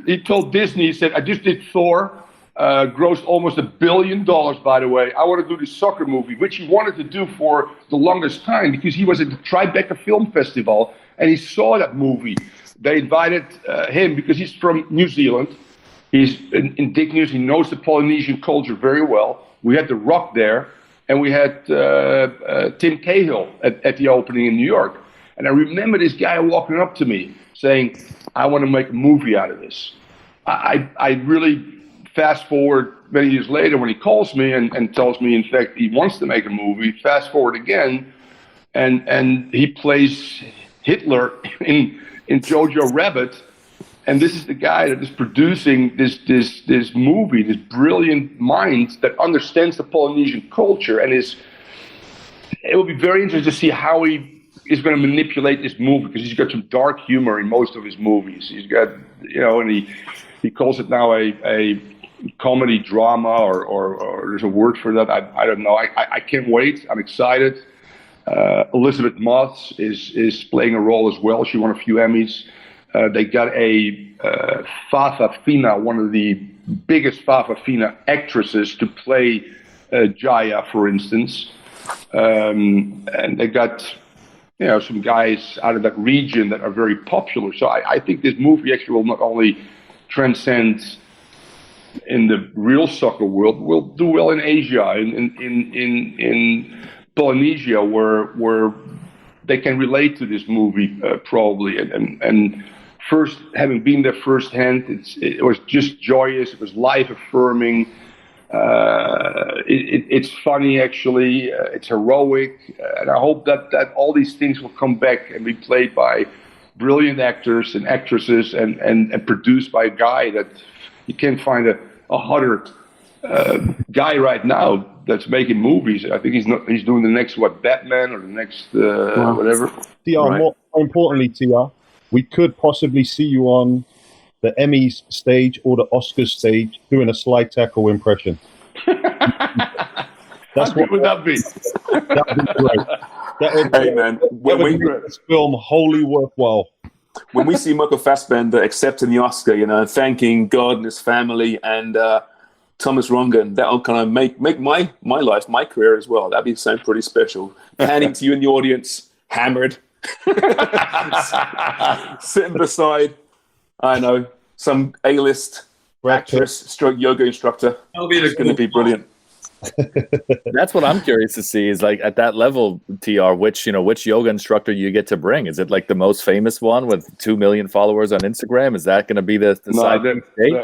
He told Disney, he said, I just did Thor. Grossed almost $1 billion, by the way. I want to do this soccer movie, which he wanted to do for the longest time because he was at the Tribeca Film Festival and he saw that movie. They invited him because he's from New Zealand. He's indigenous. He knows the Polynesian culture very well. We had The Rock there, and we had Tim Cahill at the opening in New York. And I remember this guy walking up to me saying, I want to make a movie out of this. I really... Fast forward many years later when he calls me and tells me, in fact, he wants to make a movie. Fast forward again, and he plays Hitler in Jojo Rabbit. And this is the guy that is producing this movie, this brilliant mind that understands the Polynesian culture. And it will be very interesting to see how he is going to manipulate this movie because he's got some dark humor in most of his movies. He's got, and he calls it now a comedy drama or there's a word for that. I don't know. I can't wait. I'm excited. Elizabeth Moss is playing a role as well. She won a few Emmys. They got a Fa'afafina, one of the biggest Fa'afafina actresses, to play Jaya, for instance. And they got some guys out of that region that are very popular. So I think this movie actually will not only transcend in the real soccer world, will do well in Asia, in Polynesia, where they can relate to this movie probably. And first, having been there firsthand, it was just joyous. It was life affirming. It's funny actually. It's heroic, and I hope that all these things will come back and be played by brilliant actors and actresses, and produced by a guy that. You can't find a hotter guy right now that's making movies. I think he's doing the next Batman or the next whatever. TR, right. More importantly, TR, we could possibly see you on the Emmys stage or the Oscars stage doing a slide tackle impression. That's what would that be? That'd be great. Hey man, when we make this film wholly worthwhile. When we see Michael Fassbender accepting the Oscar, thanking God and his family and Thomas Rongan, that'll kind of make my life, my career as well. That'd be something pretty special. Panning to you in the audience, hammered, sitting beside, I know, some A-list actress, stroke yoga instructor. That'll be going to be brilliant. That's what I'm curious to see is like at that level, TR, which yoga instructor you get to bring. Is it like the most famous one with 2 million followers on Instagram? Is that going to be the side?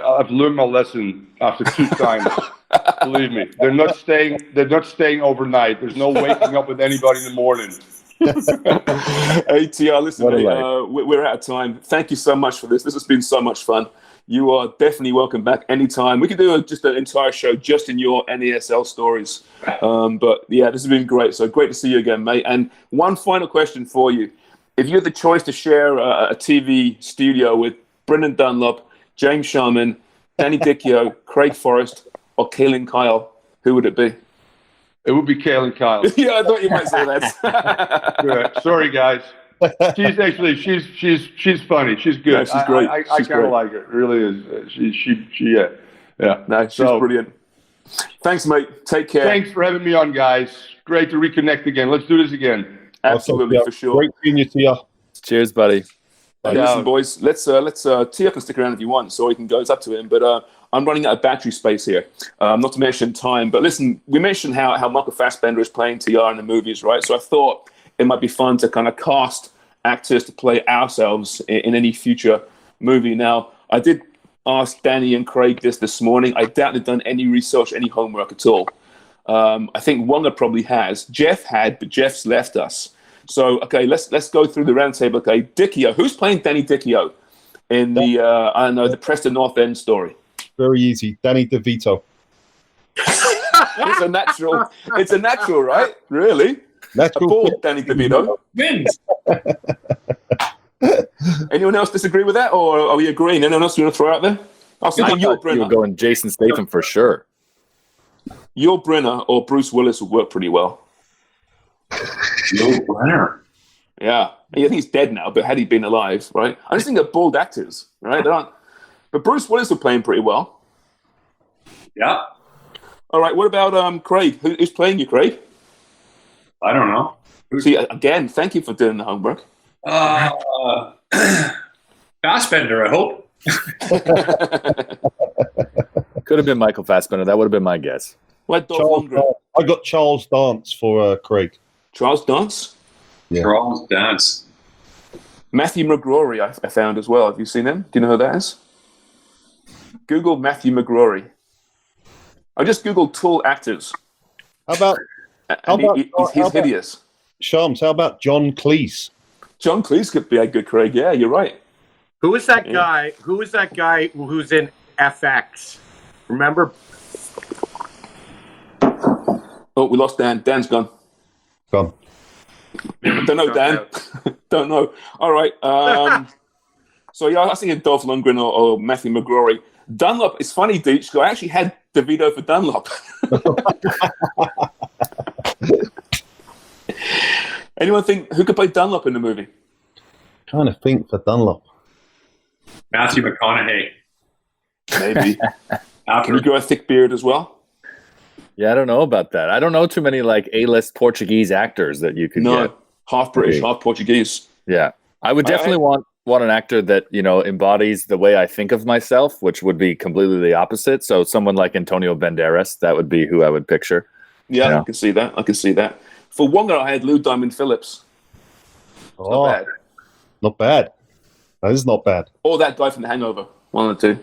I've learned my lesson after 2 times. Believe me, they're not staying overnight. There's no waking up with anybody in the morning. Hey, TR, listen, mate, we're out of time. Thank you so much for this. This has been so much fun. You are definitely welcome back anytime. We could do just an entire show just in your NESL stories. But yeah, this has been great. So great to see you again, mate. And one final question for you. If you had the choice to share a TV studio with Brendan Dunlop, James Sharman, Danny Dichio, Craig Forrest, or Kaylin Kyle, who would it be? It would be Kaylin Kyle. Yeah, I thought you might say that. Good. Sorry, guys. She's actually she's funny. She's good. Yeah, she's great. I kind of like her. It really is. Yeah. No, she's brilliant. Thanks, mate. Take care. Thanks for having me on, guys. Great to reconnect again. Let's do this again. Absolutely, for sure. Great seeing you, Tia. Cheers, buddy. Listen, boys. Let's Tia can stick around if you want, so he can go. It's up to him. But I'm running out of battery space here. Not to mention time. But listen, we mentioned how Michael Fassbender is playing TR in the movies, right? So I thought it might be fun to kind of cast actors to play ourselves in any future movie. Now, I did ask Danny and Craig this morning. I doubt they've done any research, any homework at all. I think Wonga probably has. Jeff had, but Jeff's left us. So, okay, let's go through the round table. Okay, Dichio. Who's playing Danny Dichio in the, the Preston North End story? Very easy. Danny DeVito. It's a natural. It's a natural, right? Really? Natural. Danny DeVito. Wins. Anyone else disagree with that, or are we agreeing? Anyone else you want to throw out there? I was thinking Yul You were Brynner. going Jason Statham for sure. Yul Brynner or Bruce Willis would work pretty well. Yul Brynner. Yeah. I think he's dead now, but had he been alive, right? I just think they're bald actors, right? They aren't. But Bruce Willis would play him pretty well. Yeah. All right. What about Craig? Who's playing you, Craig? I don't know. See, again, thank you for doing the homework. Fassbender, I hope. Could have been Michael Fassbender. That would have been my guess. Like Dolph Lundgren. I got Charles Dance for Craig. Charles Dance? Yeah. Charles Dance. Matthew McGrory, I found as well. Have you seen him? Do you know who that is? Google Matthew McGrory. I just Googled tall actors. How about He's hideous. Shams? How about John Cleese? John Cleese could be a good Craig. Yeah, you're right. Who is that guy? Who is that guy who's in FX? Remember? Oh, we lost Dan. Dan's gone. Gone. Don't know, Dan. Don't know. All right. So, yeah, I was thinking Dolph Lundgren or Matthew McGrory. Dunlop, it's funny, Deech, I actually had DeVito for Dunlop. Anyone think who could play Dunlop in the movie? Trying to think for Dunlop. Matthew McConaughey. Maybe. Can you grow a thick beard as well? Yeah, I don't know about that. I don't know too many like A-list Portuguese actors that you could get. Half British, half Portuguese. Yeah, I would definitely want an actor that embodies the way I think of myself, which would be completely the opposite. So someone like Antonio Banderas, that would be who I would picture. Yeah, I can see that. For Wonga, I had Lou Diamond Phillips. Not bad. Not bad. That is not bad. Or that guy from The Hangover. One or two.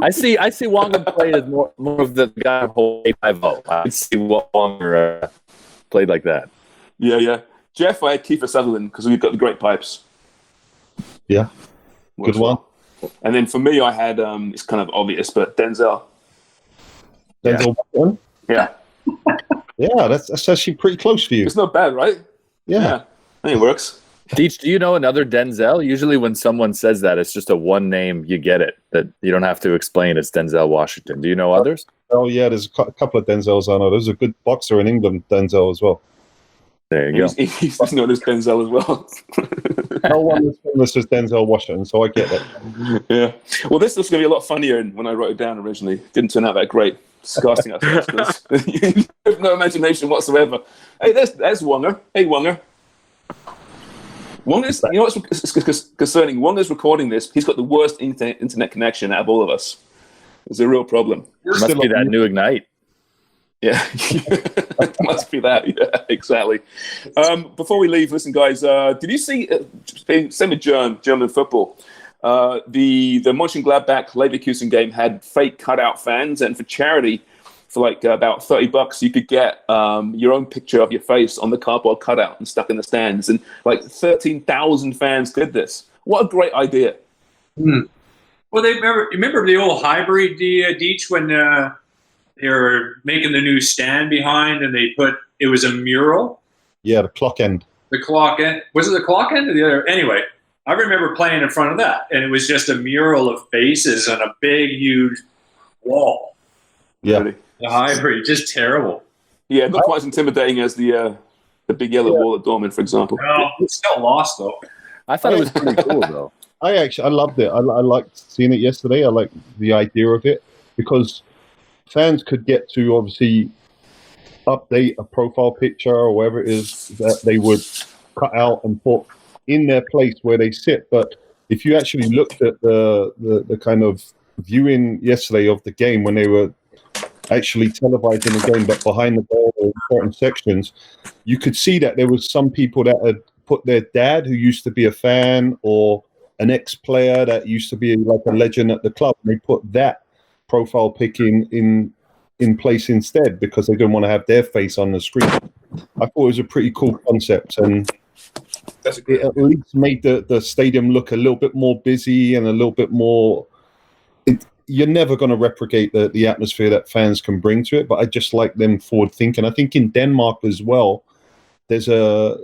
I see Wonga played as more of the guy who 850. I see Wonga played like that. Yeah. Jeff, I had Kiefer Sutherland because we've got the great pipes. Yeah. Good one. And then for me, I had, it's kind of obvious, but Denzel. Denzel Washington? Yeah. Yeah, that's actually pretty close for you. It's not bad, right? Yeah. I think it works. Deech, do you know another Denzel? Usually when someone says that, it's just a one name, you get it. That you don't have to explain it's Denzel Washington. Do you know others? Oh, yeah, there's a couple of Denzels I know. There's a good boxer in England, Denzel, as well. There you go. He's known as Denzel as well. No one is famous as Denzel Washington, so I get that. Yeah. Well, this was going to be a lot funnier when I wrote it down originally. Didn't turn out that great. Disgusting ourselves. You have no imagination whatsoever. Hey, there's Wonga. Hey, Wonga. Wonga's, you know what's concerning? Wonga's recording this. He's got the worst internet connection out of all of us. It's a real problem. It must be that new Ignite. Yeah, it must be that. Yeah, exactly. Before we leave, listen, guys. Did you see? Same with German football. The Mönchengladbach Leverkusen game had fake cutout fans, and for charity, for like about $30, you could get your own picture of your face on the cardboard cutout and stuck in the stands. And like 13,000 fans did this. What a great idea. Well, remember the old Highbury Deech when they were making the new stand behind, and it was a mural. Yeah, the clock end. The clock end. Was it the clock end or the other? Anyway, I remember playing in front of that, and it was just a mural of faces on a big, huge wall. Yeah. The Highbury, just terrible. Yeah, not quite as intimidating as the big yellow wall at Dortmund, for example. No, it's still lost, though. I thought it was pretty cool, though. I loved it. I liked seeing it yesterday. I liked the idea of it because fans could get to obviously update a profile picture or whatever it is that they would cut out and put in their place where they sit. But if you actually looked at the kind of viewing yesterday of the game when they were actually televising the game, but behind the goal in certain sections, you could see that there was some people that had put their dad, who used to be a fan, or an ex-player that used to be like a legend at the club, and they put that profile pic in place instead because they didn't want to have their face on the screen. I thought it was a pretty cool concept, and it at least made the stadium look a little bit more busy and a little bit more. You're never going to replicate the atmosphere that fans can bring to it, but I just like them forward thinking. I think in Denmark as well, there's a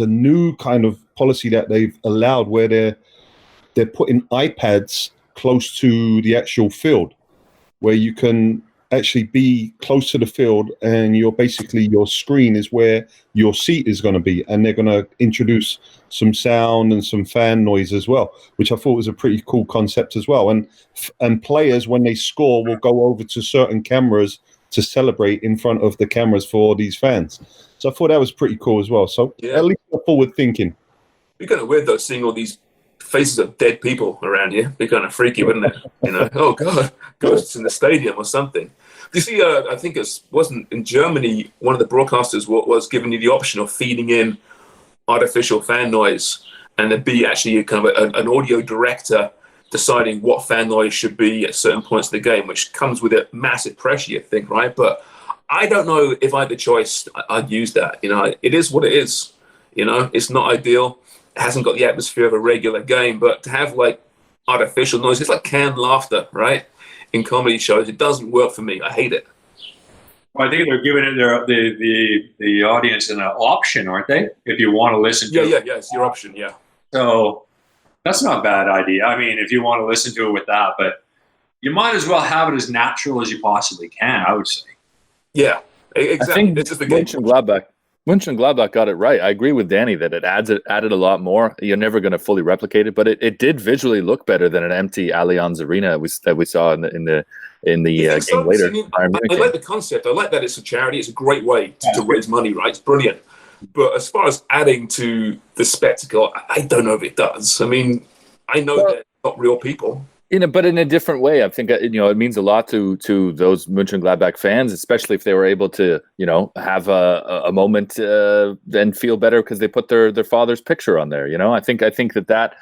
new kind of policy that they've allowed where they're putting iPads close to the actual field, where you can actually be close to the field, and your screen is where your seat is going to be, and they're going to introduce some sound and some fan noise as well, which I thought was a pretty cool concept as well. And players, when they score, will go over to certain cameras to celebrate in front of the cameras for these fans. So I thought that was pretty cool as well. So at least they're forward thinking. It'd be kind of weird though, seeing all these faces of dead people around here. It'd be kind of freaky, wouldn't it? You know, oh god, ghosts in the stadium or something. You see, I think it wasn't in Germany. One of the broadcasters was giving you the option of feeding in artificial fan noise, and there'd be actually kind of an audio director deciding what fan noise should be at certain points of the game, which comes with a massive pressure, you think, right? But I don't know if I had the choice, I'd use that. You know, it is what it is. You know, it's not ideal. It hasn't got the atmosphere of a regular game, but to have like artificial noise, it's like canned laughter, right? In comedy shows, it doesn't work for me. I hate it. Well, I think they're giving it the audience an option, aren't they? If you want to listen to it. Yeah, it's your option, yeah. So that's not a bad idea. I mean, if you want to listen to it with that, but you might as well have it as natural as you possibly can, I would say. Yeah, exactly. I think it's just the game. Mönchengladbach got it right. I agree with Danny that it added a lot more. You're never going to fully replicate it, but it did visually look better than an empty Allianz Arena that we saw in the game later. I like the concept. I like that it's a charity. It's a great way to raise money, right? It's brilliant. But as far as adding to the spectacle, I don't know if it does. I mean, I know they're not real people. But in a different way. I think it means a lot to those Mönchengladbach fans, especially if they were able to have a moment and feel better because they put their father's picture on there. I think that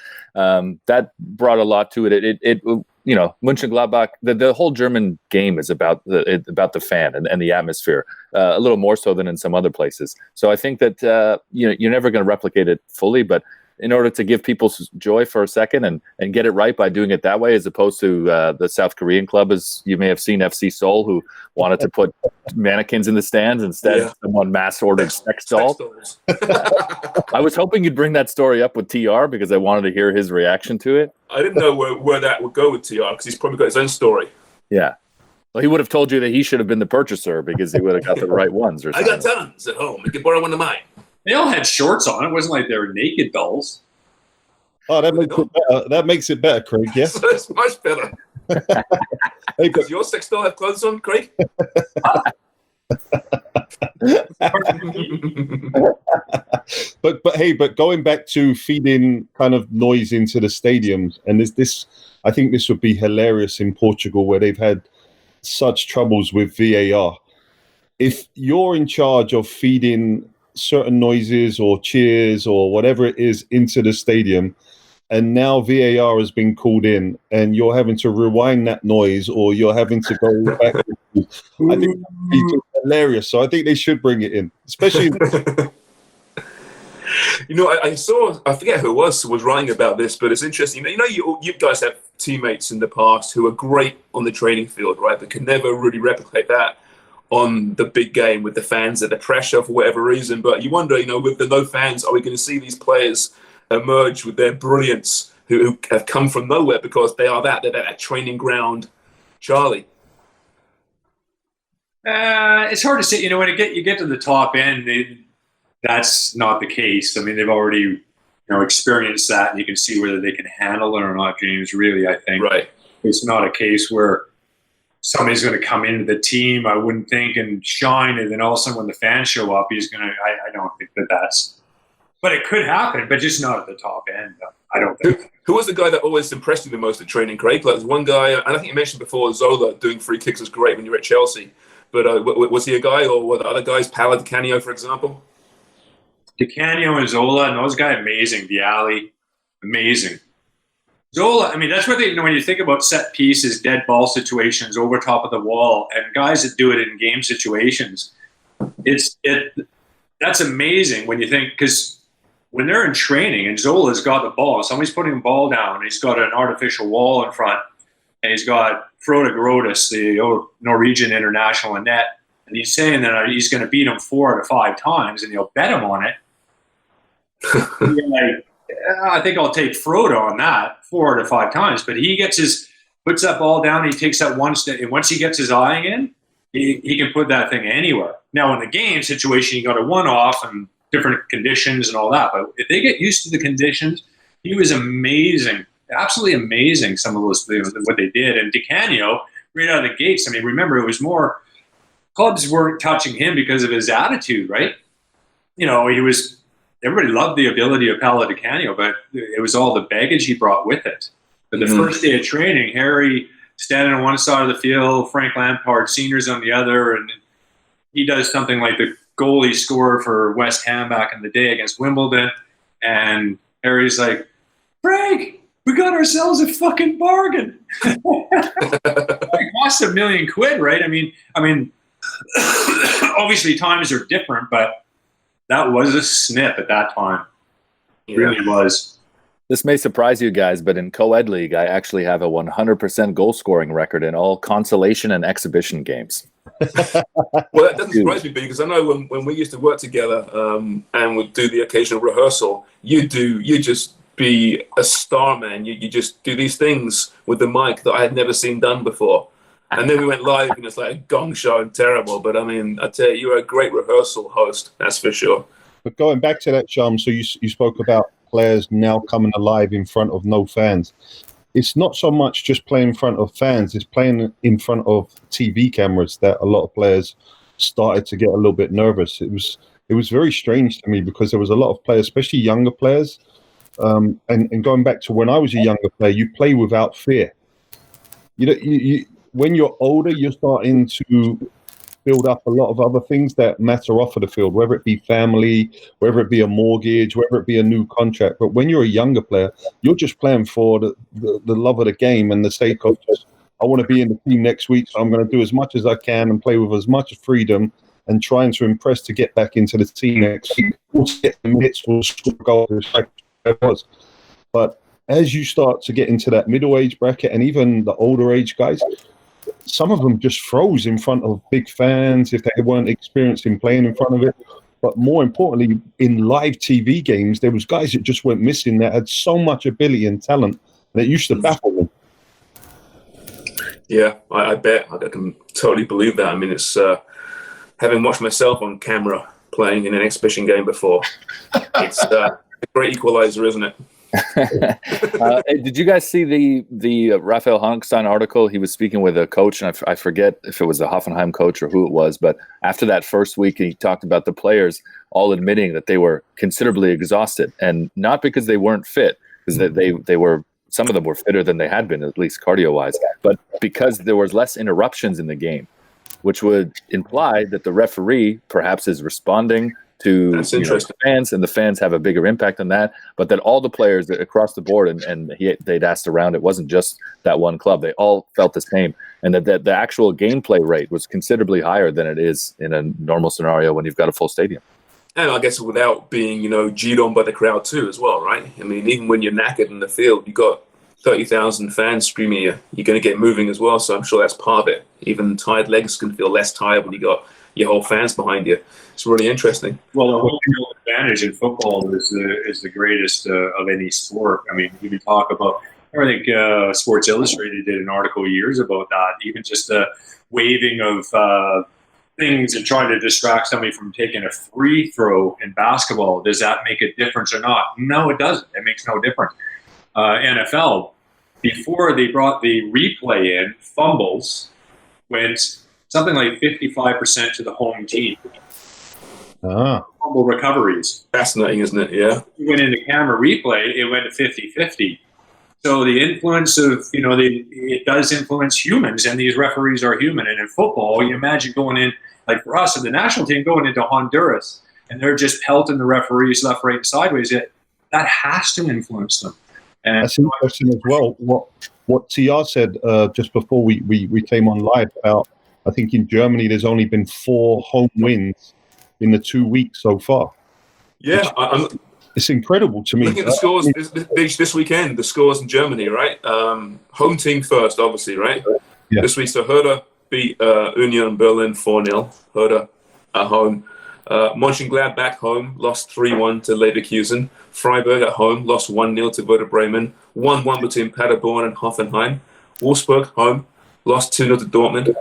brought a lot to it. It Mönchengladbach, the whole German game is about the fan and the atmosphere, a little more so than in some other places. So I think that you're never going to replicate it fully, but in order to give people joy for a second and get it right by doing it that way, as opposed to the South Korean club, as you may have seen, FC Seoul, who wanted to put mannequins in the stands instead. Someone mass ordered sex dolls. I was hoping you'd bring that story up with TR because I wanted to hear his reaction to it. I didn't know where that would go with TR because he's probably got his own story. Yeah. Well, he would have told you that he should have been the purchaser because he would have got the right ones or something. I got tons at home. You can borrow one of mine. They all had shorts on. It wasn't like they were naked dolls. Oh, that makes it better. That makes it better, Craig. Yeah, it's much better. Hey, does your sex doll have clothes on, Craig? but going back to feeding kind of noise into the stadiums, and this I think this would be hilarious in Portugal where they've had such troubles with VAR. If you're in charge of feeding certain noises or cheers or whatever it is into the stadium, and now VAR has been called in and you're having to rewind that noise, or you're having to go back I think it's hilarious. So I think they should bring it in, especially. I forget who it was writing about this, but it's interesting. You guys have teammates in the past who are great on the training field, right? But can never really replicate that on the big game with the fans and the pressure for whatever reason. But you wonder, with the no fans, are we going to see these players emerge with their brilliance who have come from nowhere because they're that training ground, Charlie? It's hard to say. When you get to the top end, that's not the case. I mean, they've already experienced that, and you can see whether they can handle it or not, James. Really, I think it's not a case where somebody's going to come into the team, I wouldn't think, and shine, and then all of a sudden when the fans show up, he's going to. I don't think that's. But it could happen, but just not at the top end. I don't think. Who was the guy that always impressed you the most at training, Craig? Like, there's one guy, and I think you mentioned before, Zola doing free kicks was great when you were at Chelsea. But was he a guy, or were the other guys, Paolo Di Canio, for example? Di Canio and Zola, and those guys, amazing. Vialli, amazing. Zola, I mean, that's what when you think about set pieces, dead ball situations, over top of the wall, and guys that do it in game situations, that's amazing when you think, because when they're in training and Zola's got the ball, somebody's putting the ball down, he's got an artificial wall in front, and he's got Frode Grotus, the Norwegian international in net, and he's saying that he's going to beat him 4 to 5 times, and he'll bet him on it. I think I'll take Frode on that 4 to 5 times, but he puts that ball down, and he takes that one step, and once he gets his eyeing in, he can put that thing anywhere. Now, in the game situation, you got a one-off and different conditions and all that, but if they get used to the conditions, he was amazing, absolutely amazing, some of those things, what they did. And Di Canio, right out of the gates, I mean, remember, it was more, clubs weren't touching him because of his attitude, right? Everybody loved the ability of Paolo Di Canio, but it was all the baggage he brought with it. But the first day of training, Harry standing on one side of the field, Frank Lampard Sr.'s on the other, and he does something like the goal he scored for West Ham back in the day against Wimbledon, and Harry's like, Frank, we got ourselves a fucking bargain. It cost $1 million, right? I mean, obviously times are different, but that was a snip at that time. It really was. This may surprise you guys, but in co-ed league, I actually have a 100% goal scoring record in all consolation and exhibition games. Well, that doesn't surprise me, because I know when we used to work together and would do the occasional rehearsal, you just be a star, man. You just do these things with the mic that I had never seen done before. And then we went live, and it's like a gong show and terrible. But I mean, I tell you, you're a great rehearsal host, that's for sure. But going back to that, Sham, so you spoke about players now coming alive in front of no fans. It's not so much just playing in front of fans, it's playing in front of TV cameras that a lot of players started to get a little bit nervous. It was very strange to me, because there was a lot of players, especially younger players. And going back to when I was a younger player, you play without fear. You when you're older, you're starting to build up a lot of other things that matter off of the field, whether it be family, whether it be a mortgage, whether it be a new contract. But when you're a younger player, you're just playing for the love of the game and the sake of just, I want to be in the team next week, so I'm going to do as much as I can and play with as much freedom and trying to impress to get back into the team next week. We'll get the minutes, we'll score goals, like it was. But as you start to get into that middle age bracket and even the older age guys, some of them just froze in front of big fans if they weren't experienced in playing in front of it. But more importantly, in live TV games, there was guys that just went missing that had so much ability and talent that used to baffle them. Yeah, I bet. I can totally believe that. I mean, it's having watched myself on camera playing in an exhibition game before. It's a great equalizer, isn't it? Did you guys see the Raphael Honigstein article? He was speaking with a coach, and I forget if it was the Hoffenheim coach or who it was, but after that first week, he talked about the players all admitting that they were considerably exhausted, and not because they weren't fit, because they were, some of them were fitter than they had been, at least cardio-wise, but because there was less interruptions in the game, which would imply that the referee perhaps is responding to interesting. fans, and the fans have a bigger impact on that. But that all the players across the board, and they'd asked around, it wasn't just that one club. They all felt the same, and that the actual gameplay rate was considerably higher than it is in a normal scenario when you've got a full stadium. And I guess without being, G'd on by the crowd too as well, right? I mean, even when you're knackered in the field, you got 30,000 fans screaming at you. You're going to get moving as well, so I'm sure that's part of it. Even tired legs can feel less tired when you got your whole fans behind you. It's really interesting. Well, the home field advantage in football is the greatest of any sport. I mean, you can talk about, I think Sports Illustrated did an article years about that, even just the waving of things and trying to distract somebody from taking a free throw in basketball. Does that make a difference or not? No, it doesn't. It makes no difference. NFL, before they brought the replay in, fumbles went something like 55% to the home team. Fumble recoveries. Fascinating, isn't it? Yeah. When in the camera replay, it went to 50-50. So the influence of, it does influence humans, and these referees are human. And in football, you imagine going in, like for us, in the national team, going into Honduras, and they're just pelting the referees left, right, and sideways. That has to influence them. And that's interesting as well. What TR said just before we came on live about, I think in Germany there's only been 4 home wins in the 2 weeks so far. Yeah, it's incredible to me. Looking at the scores this weekend, the scores in Germany, right? Home team first, obviously, right? Yeah. This week, so Hertha beat Union Berlin 4-0. Hertha at home. Mönchengladbach home, lost 3-1 to Leverkusen. Freiburg at home, lost 1-0 to Werder Bremen. 1-1 between Paderborn and Hoffenheim. Wolfsburg home, lost 2-0 to Dortmund.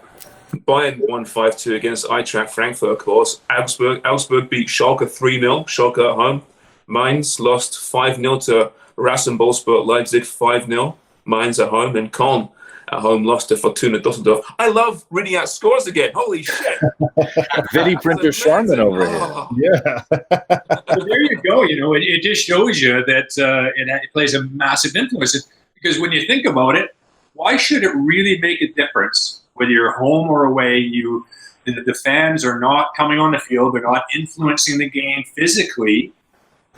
Bayern won 5-2 against Eintracht Frankfurt, of course. Augsburg beat Schalke 3-0. Schalke at home. Mainz lost 5-0 to Rasenballsport Leipzig 5-0. Mainz at home. And Köln at home lost to Fortuna Düsseldorf. I love reading out scores again. Holy shit. Vinny Printer Sharman over here. Yeah. Well, there you go. It just shows you that it plays a massive influence. Because when you think about it, why should it really make a difference whether you're home or away? The fans are not coming on the field. They're not influencing the game physically.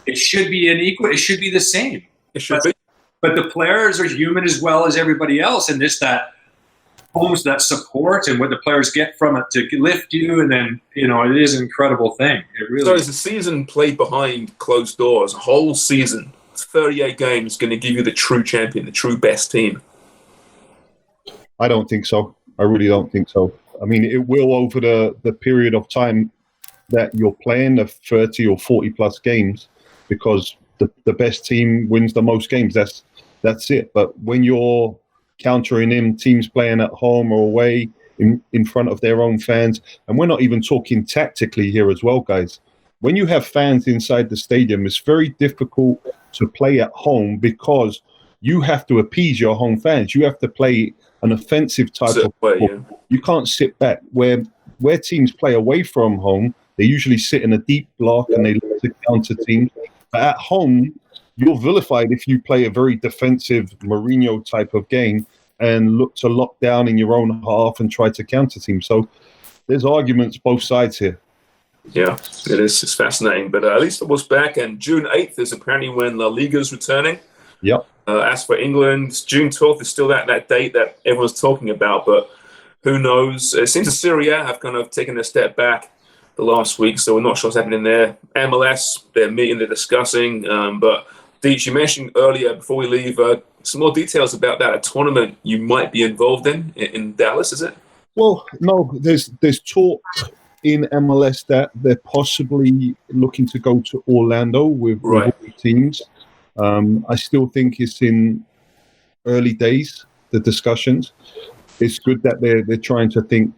It should be it should be the same. It should be. But the players are human as well as everybody else, and that support and what the players get from it to lift you, and then it is an incredible thing. It really. So is the season played behind closed doors, a whole season, 38 games, going to give you the true champion, the true best team? I don't think so. I really don't think so. I mean, it will over the period of time that you're playing, the 30 or 40 plus games, because the best team wins the most games. That's it. But when you're countering in teams playing at home or away in front of their own fans, and we're not even talking tactically here as well, guys. When you have fans inside the stadium, it's very difficult to play at home because you have to appease your home fans. You have to play an offensive type of football. Yeah. You can't sit back. Where teams play away from home, they usually sit in a deep block and they look to counter teams. But at home, you're vilified if you play a very defensive Mourinho type of game and look to lock down in your own half and try to counter teams. So there's arguments both sides here. Yeah, it is. It's fascinating. But at least it was back, and June 8th is apparently when La Liga's returning. Yep. As for England, June 12th is still that date that everyone's talking about, but who knows? It seems the Serie A have kind of taken a step back the last week, so we're not sure what's happening there. MLS, they're meeting, they're discussing. But Deech, you mentioned earlier, before we leave, some more details about that, a tournament you might be involved in Dallas, is it? Well, no, there's talk in MLS that they're possibly looking to go to Orlando with all the teams. I still think it's in early days, the discussions. It's good that they're trying to think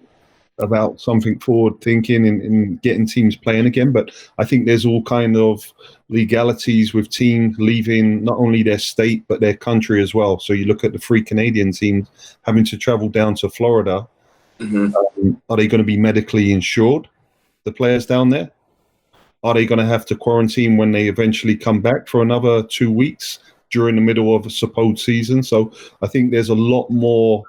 about something forward thinking and getting teams playing again. But I think there's all kind of legalities with teams leaving not only their state, but their country as well. So you look at the 3 Canadian teams having to travel down to Florida. Mm-hmm. Are they going to be medically insured, the players down there? Are they going to have to quarantine when they eventually come back for another 2 weeks during the middle of a supposed season? So I think there's a lot more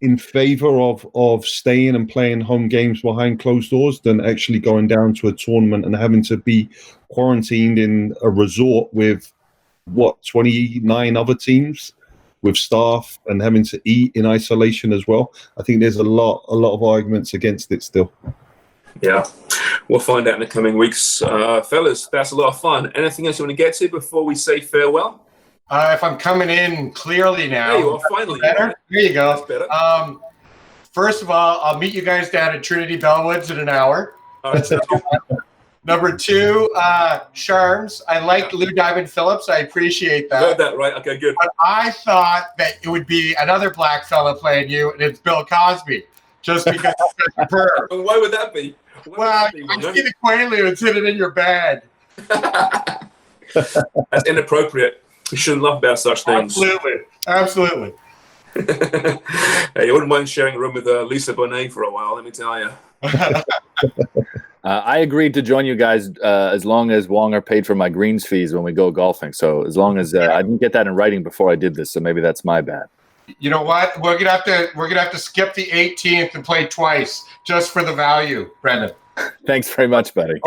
in favor of staying and playing home games behind closed doors than actually going down to a tournament and having to be quarantined in a resort with 29 other teams with staff and having to eat in isolation as well. I think there's a lot of arguments against it still. Yeah, we'll find out in the coming weeks. Fellas, that's a lot of fun. Anything else you want to get to before we say farewell? If I'm coming in clearly now. There you are, finally. Better? There you go. That's better. First of all, I'll meet you guys down at Trinity Bellwoods in an hour. All right, sounds good. Number 2, Charms. I like Lou Diamond Phillips. I appreciate that. Heard that, right? Okay, good. But I thought that it would be another black fella playing you, and it's Bill Cosby, just because it's superb. Why would that be? Well, I see the Quaaludes hidden in your bag. That's inappropriate. We shouldn't laugh about such things. Absolutely. Hey, you wouldn't mind sharing a room with Lisa Bonet for a while, let me tell you. I agreed to join you guys as long as Wonger paid for my greens fees when we go golfing. So as long as I didn't get that in writing before I did this, so maybe that's my bad. You know what? We're gonna have to skip the 18th and play twice just for the value, Brendan. Thanks very much, buddy.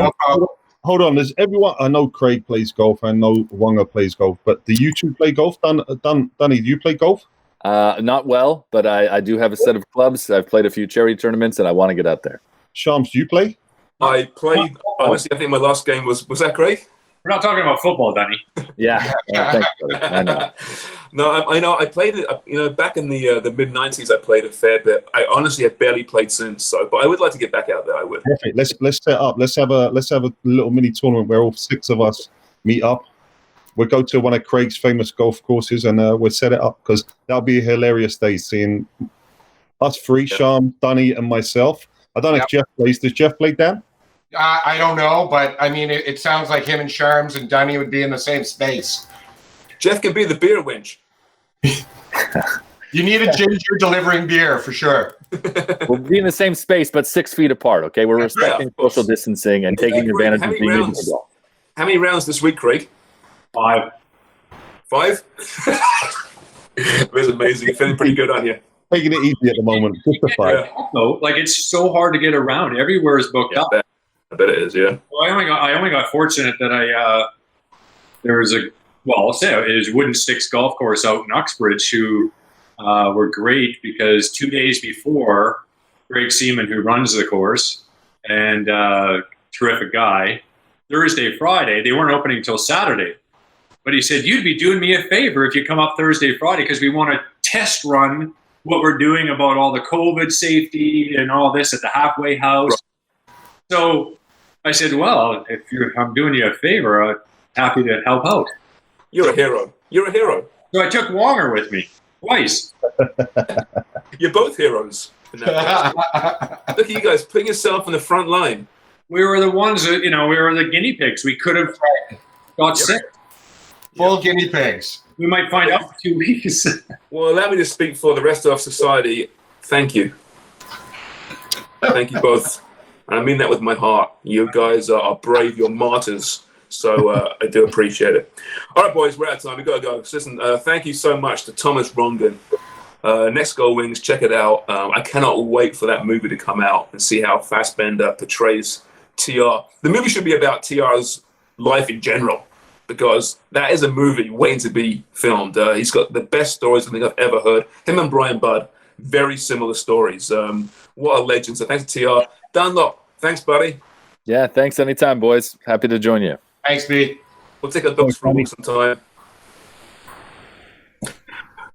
Hold on, there's everyone. I know Craig plays golf. I know Wonger plays golf. But do you two play golf? Dunny, do you play golf? Not well, but I do have a set of clubs. I've played a few charity tournaments, and I want to get out there. Shams, do you play? I played, honestly, I think my last game was that Craig? We're not talking about football, Danny. Yeah. Thanks, buddy. I know. No, I know. I played it. Back in the mid '90s, I played a fair bit. I honestly have barely played since. So, but I would like to get back out there. I would. Perfect. Let's set up. Let's have a little mini tournament where all 6 of us meet up. We'll go to one of Craig's famous golf courses and we'll set it up because that'll be a hilarious day seeing us 3, Sham, Dunny, and myself. I don't know if Jeff plays. Does Jeff play, Dan? I don't know, but I mean, it sounds like him and Charms and Dunny would be in the same space. Jeff can be the beer winch. You need a ginger delivering beer for sure. We'll be in the same space, but 6 feet apart. Okay, we're respecting social distancing and taking advantage of being able to go. How many rounds this week, Craig? 5. 5? It was amazing. You're feeling pretty good, aren't you? Taking it easy at the moment. Just a 5. Yeah. No, like it's so hard to get around. Everywhere is booked up. I bet it is. Yeah. Well, I only got fortunate that there was I'll say it was Wooden Sticks Golf Course out in Uxbridge who were great because 2 days before, Greg Seaman, who runs the course, and terrific guy, Thursday, Friday, they weren't opening until Saturday. But he said, you'd be doing me a favor if you come up Thursday, Friday, because we want to test run what we're doing about all the COVID safety and all this at the halfway house. Right. So I said, well, if I'm doing you a favor, I'm happy to help out. You're a hero. You're a hero. So I took Wonger with me twice. You're both heroes. Look at you guys putting yourself in the front line. We were the ones that, we were the guinea pigs. We could have got sick. Full guinea pigs. We might find out in 2 weeks. Well, allow me to speak for the rest of society. Thank you. Thank you both. And I mean that with my heart. You guys are brave. You're martyrs. So I do appreciate it. All right, boys, we're out of time. We've got to go. So listen, thank you so much to Thomas Rongan. Next Goal Wings, check it out. I cannot wait for that movie to come out and see how Fassbender portrays TR. The movie should be about TR's life in general, because that is a movie waiting to be filmed. He's got the best stories I think I've ever heard. Him and Brian Budd, very similar stories. What a legend. So thanks to TR. Dunlop, thanks, buddy. Yeah, thanks anytime, boys. Happy to join you. Thanks, B. We'll take our dogs for a walk sometime.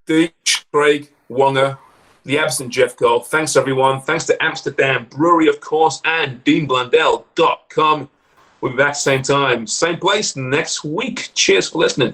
Deech, Craig, Wonger, the absent Jeff Cole. Thanks, everyone. Thanks to Amsterdam Brewery, of course, and DeanBlundell.com. We'll be back same time, same place next week. Cheers for listening.